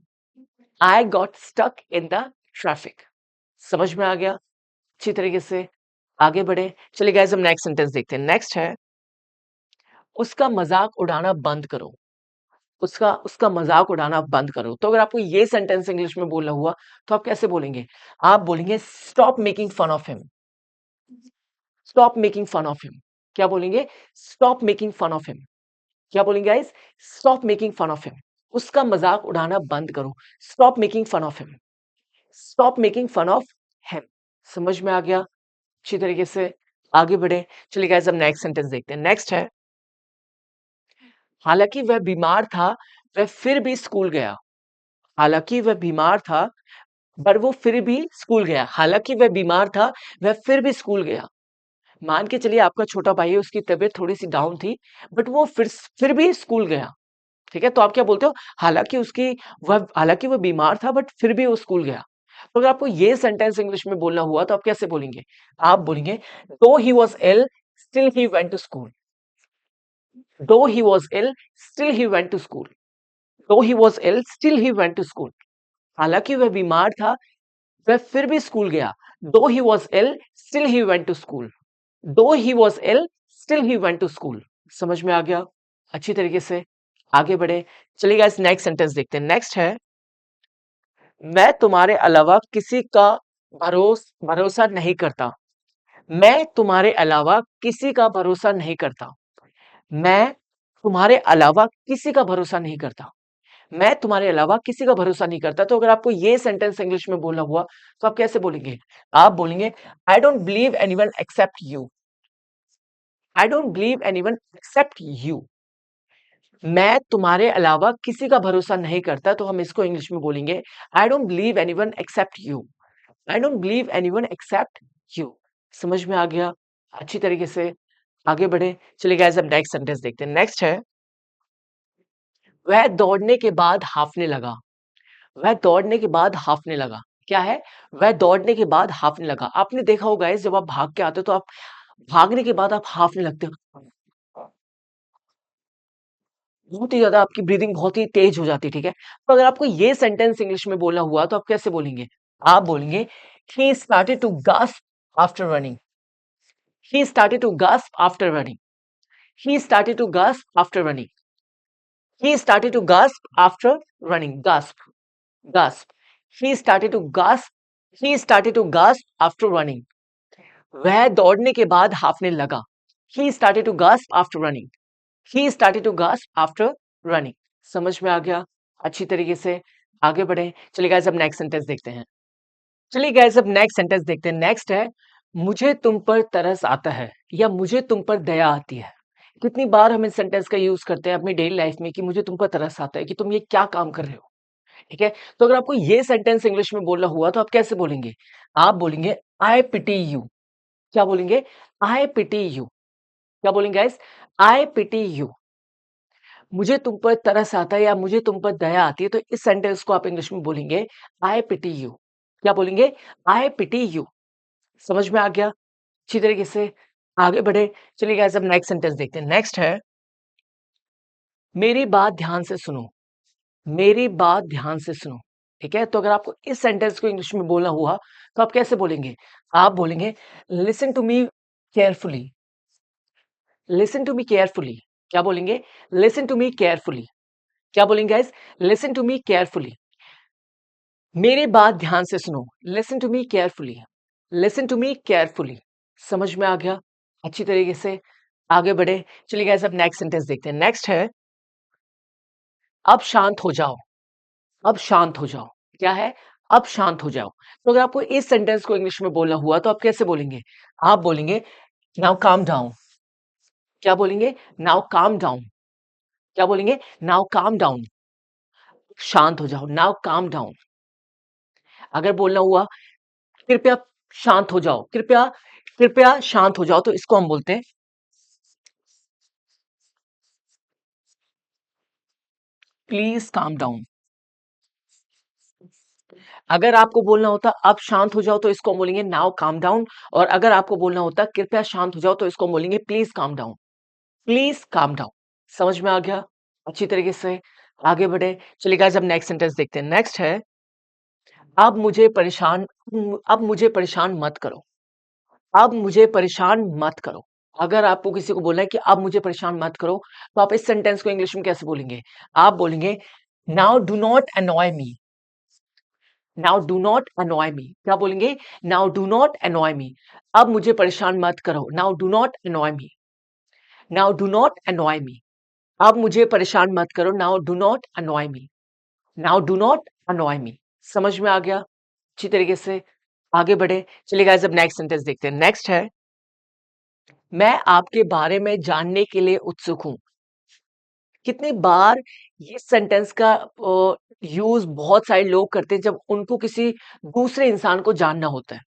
I got stuck in the traffic. समझ में आ गया? अच्छी तरीके से आगे बढ़े। चलिए गाइस हम नेक्स्ट सेंटेंस देखते हैं। नेक्स्ट है, उसका मजाक उड़ाना बंद करो। उसका उसका मजाक उड़ाना बंद करो। तो अगर आपको ये सेंटेंस इंग्लिश में बोलना हुआ तो आप कैसे बोलेंगे? आप बोलेंगे, stop making fun of him. Stop making fun of him. क्या बोलेंगे? Stop making fun of him. क्या बोलेंगे guys? Stop making fun of him. उसका मजाक उड़ाना बंद करो। Stop making fun of him. Stop making fun of him. समझ में आ गया? अच्छी तरीके से आगे बढ़े। चलिए गाइस अब नेक्स्ट सेंटेंस देखते हैं। नेक्स्ट है, हालांकि वह बीमार था, वह फिर भी स्कूल गया। हालांकि वह बीमार था, पर वो फिर भी स्कूल गया। हालांकि वह बीमार था, वह फिर भी स्कूल गया। मान के चलिए आपका छोटा भाई है, उसकी तबीयत थोड़ी-सी डाउन थी, बट वो फिर भी स्कूल गया। ठीक है? तो आप क्या बोलते हो? हालांकि वो बीमार था, बट फिर भी वो स्कूल गया। तो अगर आपको ये सेंटेंस इंग्लिश में बोलना हुआ तो आप कैसे बोलेंगे? आप बोलेंगे, though he was ill, still he went to school. Though he was ill, still he went to school. Though he was ill, still he went to school. हालांकि वह बीमार था, वह फिर भी स्कूल गया। Though he was ill, still he went to school. Though he was ill, still he went to school. समझ में आ गया? अच्छी तरीके से आगे बढ़े। चलिए गाइस नेक्स्ट सेंटेंस देखते हैं। नेक्स्ट है, मैं तुम्हारे अलावा किसी का भरोसा नहीं करता। मैं तुम्हारे अलावा किसी का भरोसा नहीं करता। मैं तुम्हारे अलावा किसी का भरोसा नहीं करता। मैं तुम्हारे अलावा किसी का भरोसा नहीं करता। तो अगर आपको ये सेंटेंस इंग्लिश में बोलना हुआ तो आप कैसे बोलेंगे? आप बोलेंगे I don't believe anyone except you. I don't believe anyone except you. मैं तुम्हारे अलावा किसी का भरोसा नहीं करता, तो हम इसको इंग्लिश में बोलेंगे I don't believe anyone except you. I don't believe anyone except you. समझ में आ गया? अच्छी तरीके से आगे बढ़े। चलिए गाइस, अब नेक्स्ट सेंटेंस देखते हैं। नेक्स्ट है, वह दौड़ने के बाद हांफने लगा। वह दौड़ने के बाद हांफने लगा। क्या है? वह दौड़ने के बाद हांफने लगा। आपने देखा होगा गाइस, जब आप भाग के आते हो तो आप भागने के बाद आप हांफने लगते हो। बहुत ही ज़्यादा आपकी ब्रीदिंग बहुत ही तेज हो जाती है, ठीक है? तो अगर आपको ये सेंटेंस इंग्लिश में बोलना हुआ तो आप कैसे बोलेंगे? आप बोलेंगे he started to gasp after running. He started to gasp after running. He started to gasp after running. He started to gasp after running. Gasp, gasp. He started to gasp, he started to gasp after running. वह दौड़ने के बाद हांफने लगा। He started to gasp after running. He started to gasp after running. समझ में आ गया? अच्छी तरीके से आगे बढ़े। चलिए गाइस, अब नेक्स्ट सेंटेंस देखते हैं। चलिए गाइस, अब नेक्स्ट सेंटेंस देखते हैं। नेक्स्ट है, मुझे तुम पर तरस आता है या मुझे तुम पर दया आती है। कितनी बार हम इस सेंटेंस का यूज करते हैं अपनी डेली लाइफ में कि मुझे तुम पर तरस आता है, कि तुम ये क्या काम कर रहे हो। ठीक है? तो अगर आपको ये सेंटेंस इंग्लिश में बोलना हुआ तो आप कैसे बोलेंगे? आप बोलेंगे आई पिटी यू। क्या बोलेंगे? आई पिटी यू। क्या बोलेंगे गाइस? I pity you. मुझे तुम पर तरस आता है या मुझे तुम पर दया आती है, तो इस सेंटेंस को आप इंग्लिश में बोलेंगे आई पिटी यू। क्या बोलेंगे? आई पिटी यू। समझ में आ गया? अच्छी तरीके से आगे बढ़े। चलिए गाइस, अब नेक्स्ट सेंटेंस देखते हैं। नेक्स्ट है, मेरी बात ध्यान से सुनो। मेरी बात ध्यान से सुनो। ठीक है? तो अगर आपको इस सेंटेंस को इंग्लिश में बोलना हुआ तो आप कैसे बोलेंगे? आप बोलेंगे listen to me carefully. Listen to me carefully. क्या बोलेंगे? Listen to me carefully. क्या बोलेंगे guys? Listen to me carefully. मेरी बात ध्यान से सुनो। Listen to me carefully. Listen to me carefully. समझ में आ गया? अच्छी तरीके से आगे बढ़े। चलिए गाइस, अब नेक्स्ट सेंटेंस देखते हैं। नेक्स्ट है, अब शांत हो जाओ। अब शांत हो जाओ। क्या है? अब शांत हो जाओ। तो अगर आपको इस सेंटेंस को इंग्लिश में बोलना हुआ तो आप कैसे बोलेंगे? आप बोलेंगे नाउ काम डाउन। क्या बोलेंगे? Now calm down. क्या बोलेंगे? Now calm down. शांत हो जाओ। Now calm down. अगर बोलना हुआ कृपया शांत हो जाओ, कृपया कृपया शांत हो जाओ, तो इसको हम बोलते हैं प्लीज काम डाउन। अगर आपको बोलना होता अब शांत हो जाओ तो इसको हम बोलेंगे नाउ काम डाउन। और अगर आपको बोलना होता कृपया शांत हो जाओ तो इसको हम बोलेंगे please calm down. Please calm down. समझ में आ गया? अच्छी तरीके से आगे बढ़े। चलिए गाइस, अब नेक्स्ट सेंटेंस देखते हैं। नेक्स्ट है, अब मुझे परेशान अब मुझे परेशान मत करो। अब मुझे परेशान मत करो। अगर आपको किसी को बोलना है कि अब मुझे परेशान मत करो, तो आप इस सेंटेंस को इंग्लिश में कैसे बोलेंगे? आप बोलेंगे now do not annoy me. Now do not annoy me. क्या बोलेंगे? Now do not annoy me. अब मुझे परेशान मत करो। Now do not annoy me. Now do not annoy me. अब मुझे परेशान मत करो। Now do not annoy me. Now do not annoy me. समझ में आ गया? अच्छी तरीके से आगे बढ़े। चलिए गाइस, अब नेक्स्ट सेंटेंस देखते हैं। नेक्स्ट है, मैं आपके बारे में जानने के लिए उत्सुक हूं। कितनी बार ये सेंटेंस का यूज बहुत सारे लोग करते हैं जब उनको किसी दूसरे इंसान को जानना होता है।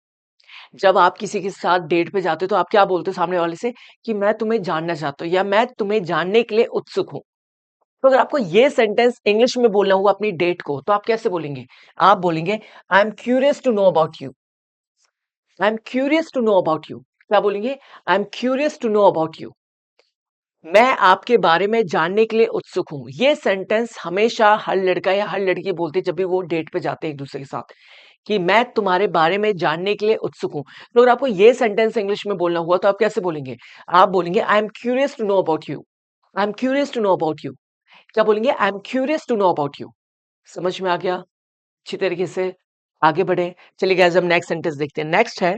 जब आप किसी के साथ डेट पे जाते हो तो आप क्या बोलते हो सामने वाले से कि मैं तुम्हें जानना चाहता हूँ या मैं तुम्हें जानने के लिए उत्सुक हूँ। तो अगर आपको ये सेंटेंस इंग्लिश में बोलना हुआ अपनी डेट को तो आप कैसे बोलेंगे? आप बोलेंगे I am curious to know about you. I am curious to know about you. क्या बोलेंगे? I am curious to know about you. मैं आपके बारे में जानने के लिए उत्सुक हूं। ये सेंटेंस हमेशा हर लड़का या हर लड़की बोलती है जब भी वो डेट पे जाते हैं एक दूसरे के साथ, कि मैं तुम्हारे बारे में जानने के लिए उत्सुक हूं। तो अगर आपको ये सेंटेंस इंग्लिश में बोलना हुआ तो आप कैसे बोलेंगे? आप बोलेंगे I am curious to know about you. I am curious to know about you. क्या बोलेंगे? I am curious to know about you. समझ में आ गया? अच्छी तरीके से आगे बढ़े। चलिए गाइस, हम नेक्स्ट सेंटेंस देखते हैं। नेक्स्ट है,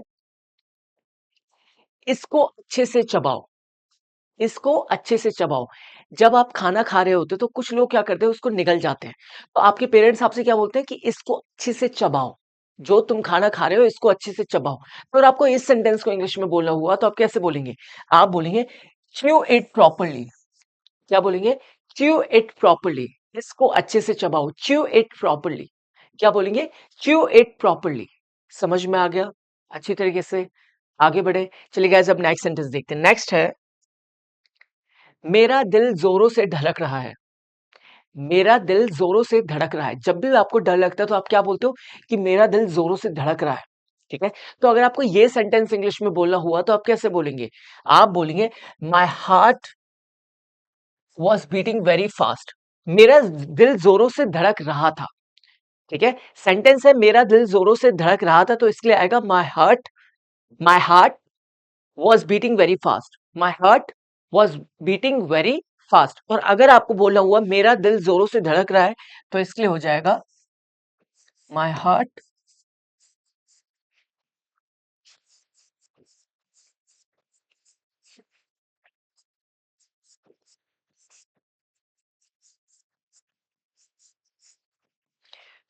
इसको अच्छे से चबाओ। इसको अच्छे से चबाओ। जब आप खाना खा रहे होते हो तो कुछ लोग क्या करते हैं, उसको निगल जाते हैं। तो आपके पेरेंट्स आपसे क्या बोलते हैं कि इसको अच्छे से चबाओ, जो तुम खाना खा रहे हो इसको अच्छे से चबाओ। तो अगर आपको इस सेंटेंस को इंग्लिश में बोलना हुआ तो आप कैसे बोलेंगे? आप बोलेंगे च्यू इट प्रॉपरली। क्या बोलेंगे? Chew it properly. इसको अच्छे से चबाओ, च्यू इट प्रॉपरली। क्या बोलेंगे? Chew it properly. समझ में आ गया अच्छी तरीके से? आगे बढ़े। चलिए गाइस, अब नेक्स्ट सेंटेंस देखते हैं। नेक्स्ट है, मेरा दिल जोरों से धड़क रहा है। मेरा दिल जोरों से धड़क रहा है। जब भी आपको डर लगता है तो आप क्या बोलते हो कि मेरा दिल जोरों से धड़क रहा है। ठीक है, तो अगर आपको ये सेंटेंस इंग्लिश में बोलना हुआ तो आप कैसे बोलेंगे? आप बोलेंगे my heart was beating very fast. मेरा दिल जोरों से धड़क रहा था। ठीक है, सेंटेंस है मेरा दिल जोरों से धड़क रहा था, तो इसके लिए आएगा my heart was beating very fast. My heart was beating very fast. और अगर आपको बोलना हुआ मेरा दिल जोरों से धड़क रहा है तो इसके लिए हो जाएगा my heart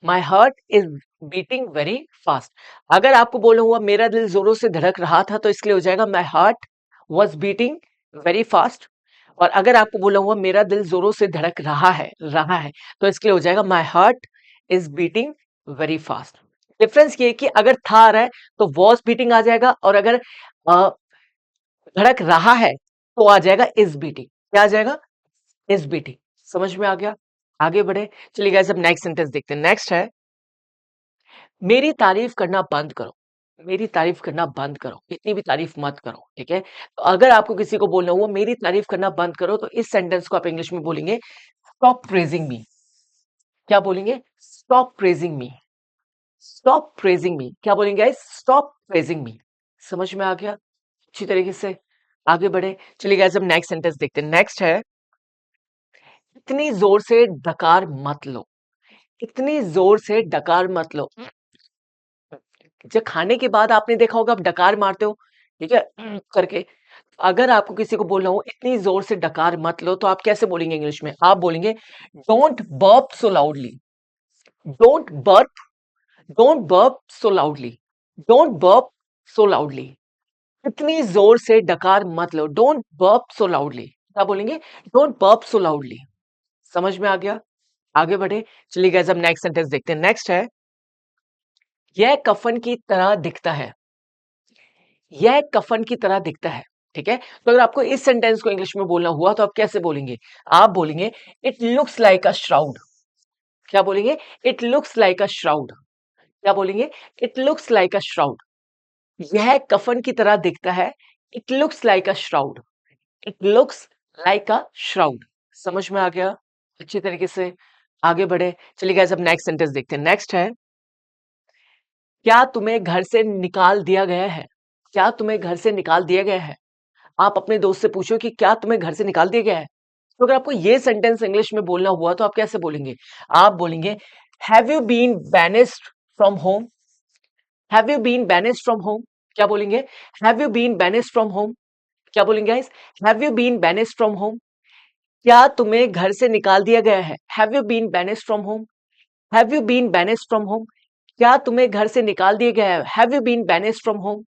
my heart is beating very fast. अगर आपको बोलना हुआ मेरा दिल जोरों से धड़क रहा था तो इसके लिए हो जाएगा my heart was beating very fast. और अगर आपको बोलना हुआ मेरा दिल जोरों से धड़क रहा है तो इसके लिए हो जाएगा my heart is beating very fast. Difference ये है कि अगर था आ रहा है तो वॉज बीटिंग आ जाएगा, और अगर अ, धड़क रहा है तो आ जाएगा इज बीटिंग। क्या आ जाएगा? Is beating. समझ में आ गया? आगे बढ़े। चलिए गाइस, अब नेक्स्ट सेंटेंस देखते हैं। नेक्स्ट है, मेरी तारीफ करना बंद करो। मेरी तारीफ करना बंद करो, इतनी भी तारीफ मत करो। ठीक है, तो अगर आपको किसी को बोलना हुआ मेरी तारीफ करना बंद करो तो इस सेंटेंस को आप इंग्लिश में बोलेंगे स्टॉप प्रेजिंग मी। क्या बोलेंगे? स्टॉप प्रेजिंग मी। स्टॉप प्रेजिंग मी। क्या बोलेंगे गाइस? स्टॉप प्रेजिंग मी। समझ में आ गया अच्छी तरीके से? आगे बढ़े। चलिए गाइस, अब नेक्स्ट सेंटेंस देखते हैं। नेक्स्ट है, इतनी जोर से डकार मत लो। इतनी जोर से डकार मत लो। जब खाने के बाद आपने देखा होगा आप डकार मारते हो, ठीक है, करके। अगर आपको किसी को बोलना हो इतनी जोर से डकार मत लो तो आप कैसे बोलेंगे इंग्लिश में? आप बोलेंगे don't burp so loudly. Don't burp don't burp so loudly. Don't burp so loudly. इतनी जोर से डकार मत लो, डोंट बर्प सो लाउडली। क्या बोलेंगे? Don't burp so loudly. समझ में आ गया? आगे बढ़े। चलिए गाइस, अब नेक्स्ट सेंटेंस देखते हैं। नेक्स्ट है, यह कफन की तरह दिखता है। यह कफन की तरह दिखता है। ठीक है, तो अगर आपको इस सेंटेंस को इंग्लिश में बोलना हुआ तो आप कैसे बोलेंगे? आप बोलेंगे it looks like a shroud. क्या बोलेंगे? It looks like a shroud. क्या बोलेंगे? It looks like a shroud. यह कफन की तरह दिखता है। It looks like a shroud. It looks like a shroud. समझ में आ गया अच्छी तरीके से? आगे बढ़े। चलिए गाइस, अब नेक्स्ट सेंटेंस देखते हैं। नेक्स्ट है, क्या तुम्हें घर से निकाल दिया गया है? क्या तुम्हें घर से निकाल दिया गया है? आप अपने दोस्त से पूछो कि क्या तुम्हें घर से निकाल दिया गया है? तो अगर आपको ये सेंटेंस इंग्लिश में बोलना हुआ तो आप कैसे बोलेंगे? आप बोलेंगे have you been banished from home. Have you been banished from home. क्या बोलेंगे? Have you been banished from home. क्या बोलेंगे guys? Have you been banished from home. क्या तुम्हें घर से निकाल दिया गया है? Have you been banished from home. Have you been banished from home. क्या तुम्हें घर से निकाल दिया गया है? Have you been banished from home.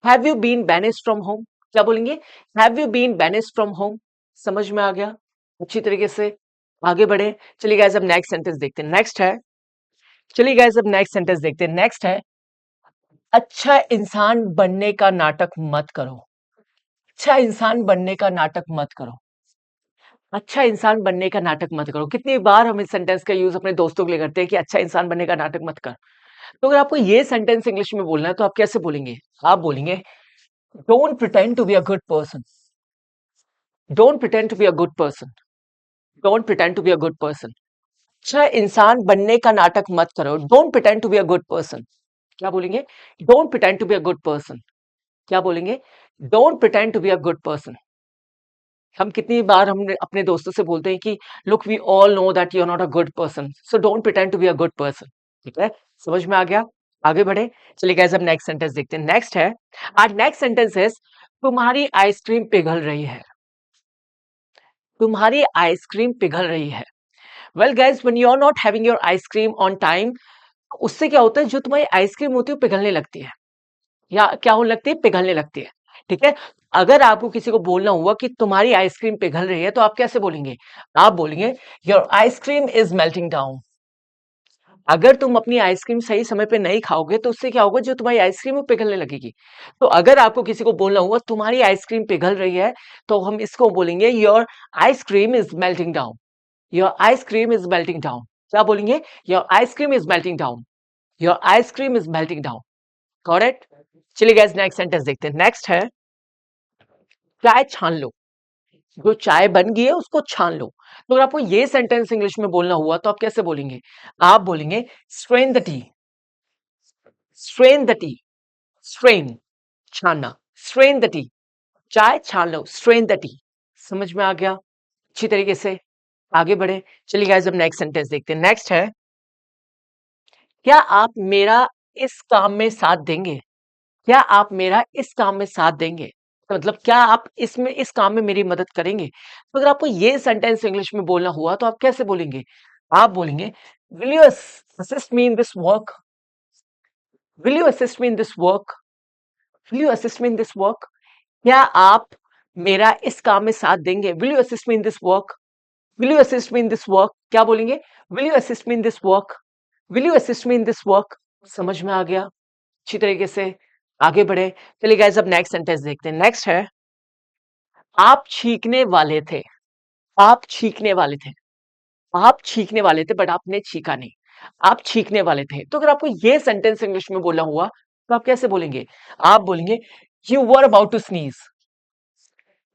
Have you been banished from home. क्या बोलेंगे? Have you been banished from home. समझ में आ गया अच्छी तरीके से? आगे बढ़े। चलिए गाइस, अब नेक्स्ट सेंटेंस देखते हैं। नेक्स्ट है, चलिए गाइस, अब नेक्स्ट सेंटेंस देखते हैं। नेक्स्ट है, अच्छा इंसान बनने का नाटक मत करो। अच्छा इंसान बनने का नाटक मत करो। अच्छा इंसान बनने का नाटक मत करो। कितनी बार हम इस सेंटेंस का यूज अपने दोस्तों के लिए करते हैं कि अच्छा इंसान बनने का नाटक मत कर। तो अगर आपको ये सेंटेंस इंग्लिश में बोलना है तो आप कैसे बोलेंगे? आप बोलेंगे don't pretend to be a good person. Don't pretend to be a good person. Don't pretend to be a good person. अच्छा इंसान बनने का नाटक मत करो। Don't pretend to be a good person. क्या बोलेंगे? Don't pretend to be a good person. क्या बोलेंगे? Don't pretend to be a good person. हम कितनी बार हमने अपने दोस्तों से बोलते हैं कि look we all know that you are not a good person, so don't pretend to be a good person. ठीक है, समझ में आ गया? आगे बढ़े। चलिए गाइस, अब नेक्स्ट सेंटेंस देखते हैं। नेक्स्ट है, आज नेक्स्ट सेंटेंस इज तुम्हारी आइसक्रीम पिघल रही है। तुम्हारी आइसक्रीम पिघल रही है। Well guys, when you are not having your ice cream on time, उससे क्या होता है, जो तुम्हारी आइसक्रीम होती है वो पिघलने लगती है, या क्या होने लगती है, पिघलने लगती है। ठीक है। अगर आपको किसी को बोलना हुआ कि तुम्हारी आइसक्रीम पिघल रही है, तो आप कैसे बोलेंगे? आप बोलेंगे your ice cream is melting down. अगर तुम अपनी आइसक्रीम सही समय पे नहीं खाओगे, तो उससे क्या होगा, जो तुम्हारी आइसक्रीम है वो पिघलने लगेगी। तो अगर आपको किसी को बोलना हुआ तुम्हारी आइसक्रीम पिघल रही है, तो हम इसको बोलेंगे your ice cream is melting down. Your ice cream is melting down. क्या बोलेंगे? Your ice cream is melting down. Your ice cream is melting down. Correct. चलिए गाइस, नेक्स्ट सेंटेंस देखते हैं। नेक्स्ट है चाय छान लो। जो चाय बन गई है उसको छान लो। तो अगर आपको ये सेंटेंस इंग्लिश में बोलना हुआ, तो आप कैसे बोलेंगे? आप बोलेंगे strain the tea. Strain the tea. Strain, छानना। Strain the tea. चाय छान लो, स्ट्रेन द टी। समझ में आ गया? अच्छी तरीके से आगे बढ़े। चलिए गाइस, अब नेक्स्ट सेंटेंस देखते हैं। नेक्स्ट है क्या आप मेरा इस काम में साथ देंगे? क्या आप मेरा इस काम में साथ देंगे? तो मतलब क्या आप इसमें, इस काम में मेरी मदद करेंगे? तो अगर आपको ये सेंटेंस इंग्लिश में बोलना हुआ, तो आप कैसे बोलेंगे? आप बोलेंगे will you assist me in this work? Will you assist me in this work? Will you assist me in this work? क्या आप मेरा इस काम में साथ देंगे? Will you assist me in this work? Will you assist me in this work? क्या बोलेंगे? Will you assist me in this work? Will you assist me in this work? समझ में आ गया? अच्छी तरीके से आगे बढ़े। चलिए गाइस, अब नेक्स्ट सेंटेंस देखते हैं। नेक्स्ट है आप छींकने वाले थे। आप छींकने वाले थे। आप छींकने वाले थे, बट आपने छींका नहीं। आप छींकने वाले थे। तो अगर आपको ये सेंटेंस इंग्लिश में बोलना हुआ, तो आप कैसे बोलेंगे? आप बोलेंगे you were about to sneeze.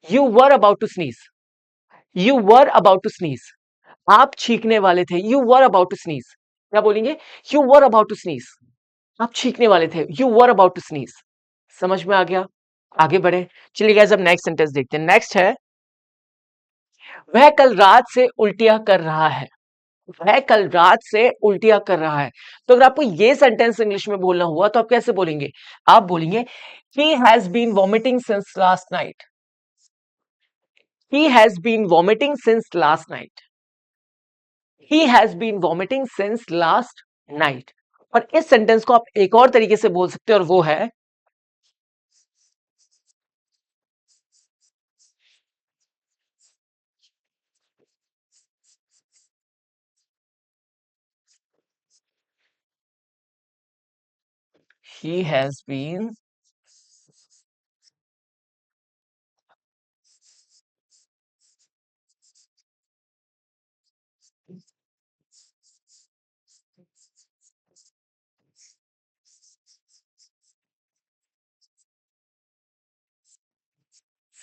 You were about to sneeze. You were about to sneeze. आप छींकने वाले थे। You were about to sneeze. क्या बोलेंगे? You were about to sneeze. आप छींकने वाले थे। You were about to sneeze. समझ में आ गया? आगे बढ़े। चलिए गाइस, अब नेक्स्ट सेंटेंस देखते हैं। नेक्स्ट है वह कल रात से उल्टियां कर रहा है। वह कल रात से उल्टियां कर रहा है। तो अगर आपको ये सेंटेंस इंग्लिश में बोलना हुआ, तो आप कैसे बोलेंगे? आप बोलेंगे he has been vomiting since last night. He has been vomiting since last night. He has been vomiting since last night. और इस सेंटेंस को आप एक और तरीके से बोल सकते हैं, और वो है he has been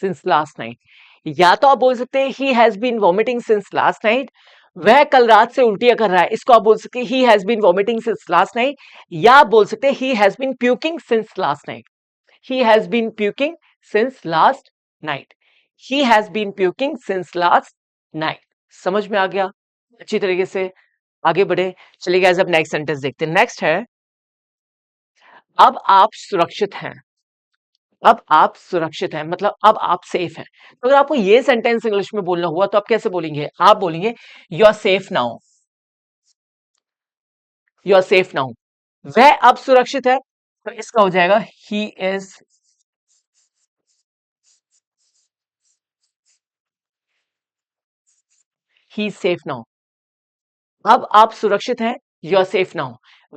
since last night. या तो आप बोल सकते हैं he has been vomiting since last night. वह कल रात से उल्टियां कर रहा है, इसको आप बोल सकते हैं he has been vomiting since last night. या आप बोल सकते हैं he has been puking since last night. He has been puking since last night. He has been puking since last night. समझ में आ गया? अच्छी तरीके से आगे बढ़े। चलिए गाइस, अब नेक्स्ट सेंटेंस देखते हैं। नेक्स्ट है अब आप सुरक्षित हैं। अब आप सुरक्षित हैं, मतलब अब आप सेफ हैं। तो अगर आपको ये सेंटेंस इंग्लिश में बोलना हुआ, तो आप कैसे बोलेंगे? आप बोलेंगे you are safe now. You are safe now. वह अब सुरक्षित है, तो इसका हो जाएगा he is, he safe now. अब आप सुरक्षित हैं, यू आर सेफ नाउ।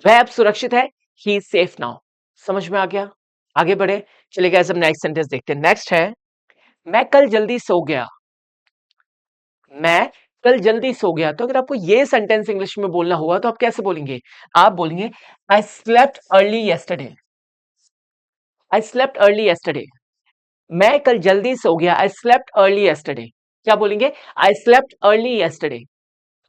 वह अब सुरक्षित है, ही इज सेफ नाउ। समझ में आ गया? आगे बढ़े। चलिए गाइस, अब नेक्स्ट सेंटेंस देखते हैं। नेक्स्ट है मैं कल जल्दी सो गया। मैं कल जल्दी सो गया। तो अगर आपको ये सेंटेंस इंग्लिश में बोलना हुआ, तो आप कैसे बोलेंगे? आप बोलेंगे I slept early yesterday। I slept early yesterday। मैं कल जल्दी सो गया। I slept early yesterday। क्या बोलेंगे? I slept early yesterday।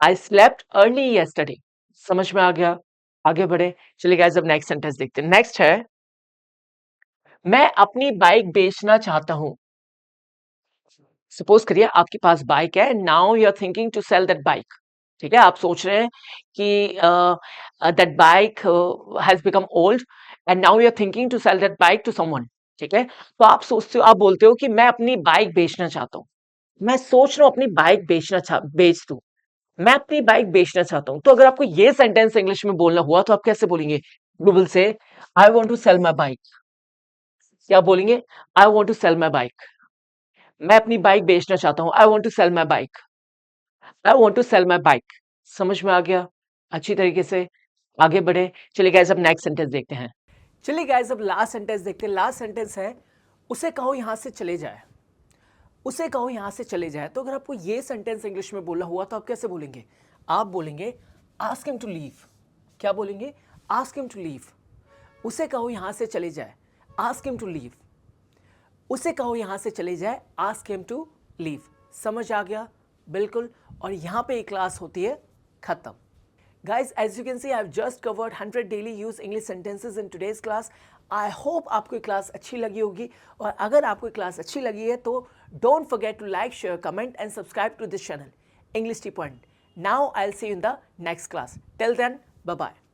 I slept early yesterday। समझ में आ गया? आगे बढ़े। चलिए गाइस, अब नेक्स्ट सेंटेंस देखते हैं। नेक्स्ट है मैं अपनी बाइक बेचना चाहता हूं। सपोज करिए आपके पास बाइक है, now you are thinking to sell that bike. ठीक है, आप सोच रहे हैं कि that bike has become old, and now you are thinking to sell that bike to someone. ठीक है, तो आप सोचते हो, आप बोलते हो कि मैं अपनी बाइक बेचना चाहता हूँ। मैं सोच रहा हूँ अपनी बाइक बेच दूं। मैं अपनी बाइक बेचना चाहता हूं। तो अगर आपको ये सेंटेंस इंग्लिश में बोलना हुआ तो आप कैसे बोलेंगे? You will say I want to sell my bike. क्या बोलेंगे? I want to sell my bike. मैं अपनी बाइक बेचना चाहता हूं। I want to sell my bike. I want to sell my bike. समझ में आ गया? अच्छी तरीके से आगे बढ़े। चलिए गाइस अब नेक्स्ट सेंटेंस देखते हैं। चलिए गाइस अब लास्ट सेंटेंस देखते हैं। लास्ट सेंटेंस है उसे कहो यहां से चले जाए। उसे कहो यहां से चले जाए। तो अगर आपको ये सेंटेंस इंग्लिश में बोलना हुआ तो आप कैसे बोलेंगे? आप बोलेंगे आस्क हिम टू लीव। क्या बोलेंगे? Ask him to leave. उसे कहो यहां से चले जाए। Ask him to leave. उसे कहो यहां से चले जाए। Ask him to leave. समझ आ गया? बिल्कुल। और यहां पे एक क्लास होती है खत्म। Guys, as you can see, I've just covered 100 daily use English sentences in today's class. I hope आपको ये क्लास अच्छी लगी होगी और अगर आपको ये क्लास अच्छी लगी है तो don't forget to like, share, comment and subscribe to this channel, English Tea Point. Now I'll see you in the next class. Till then, bye-bye.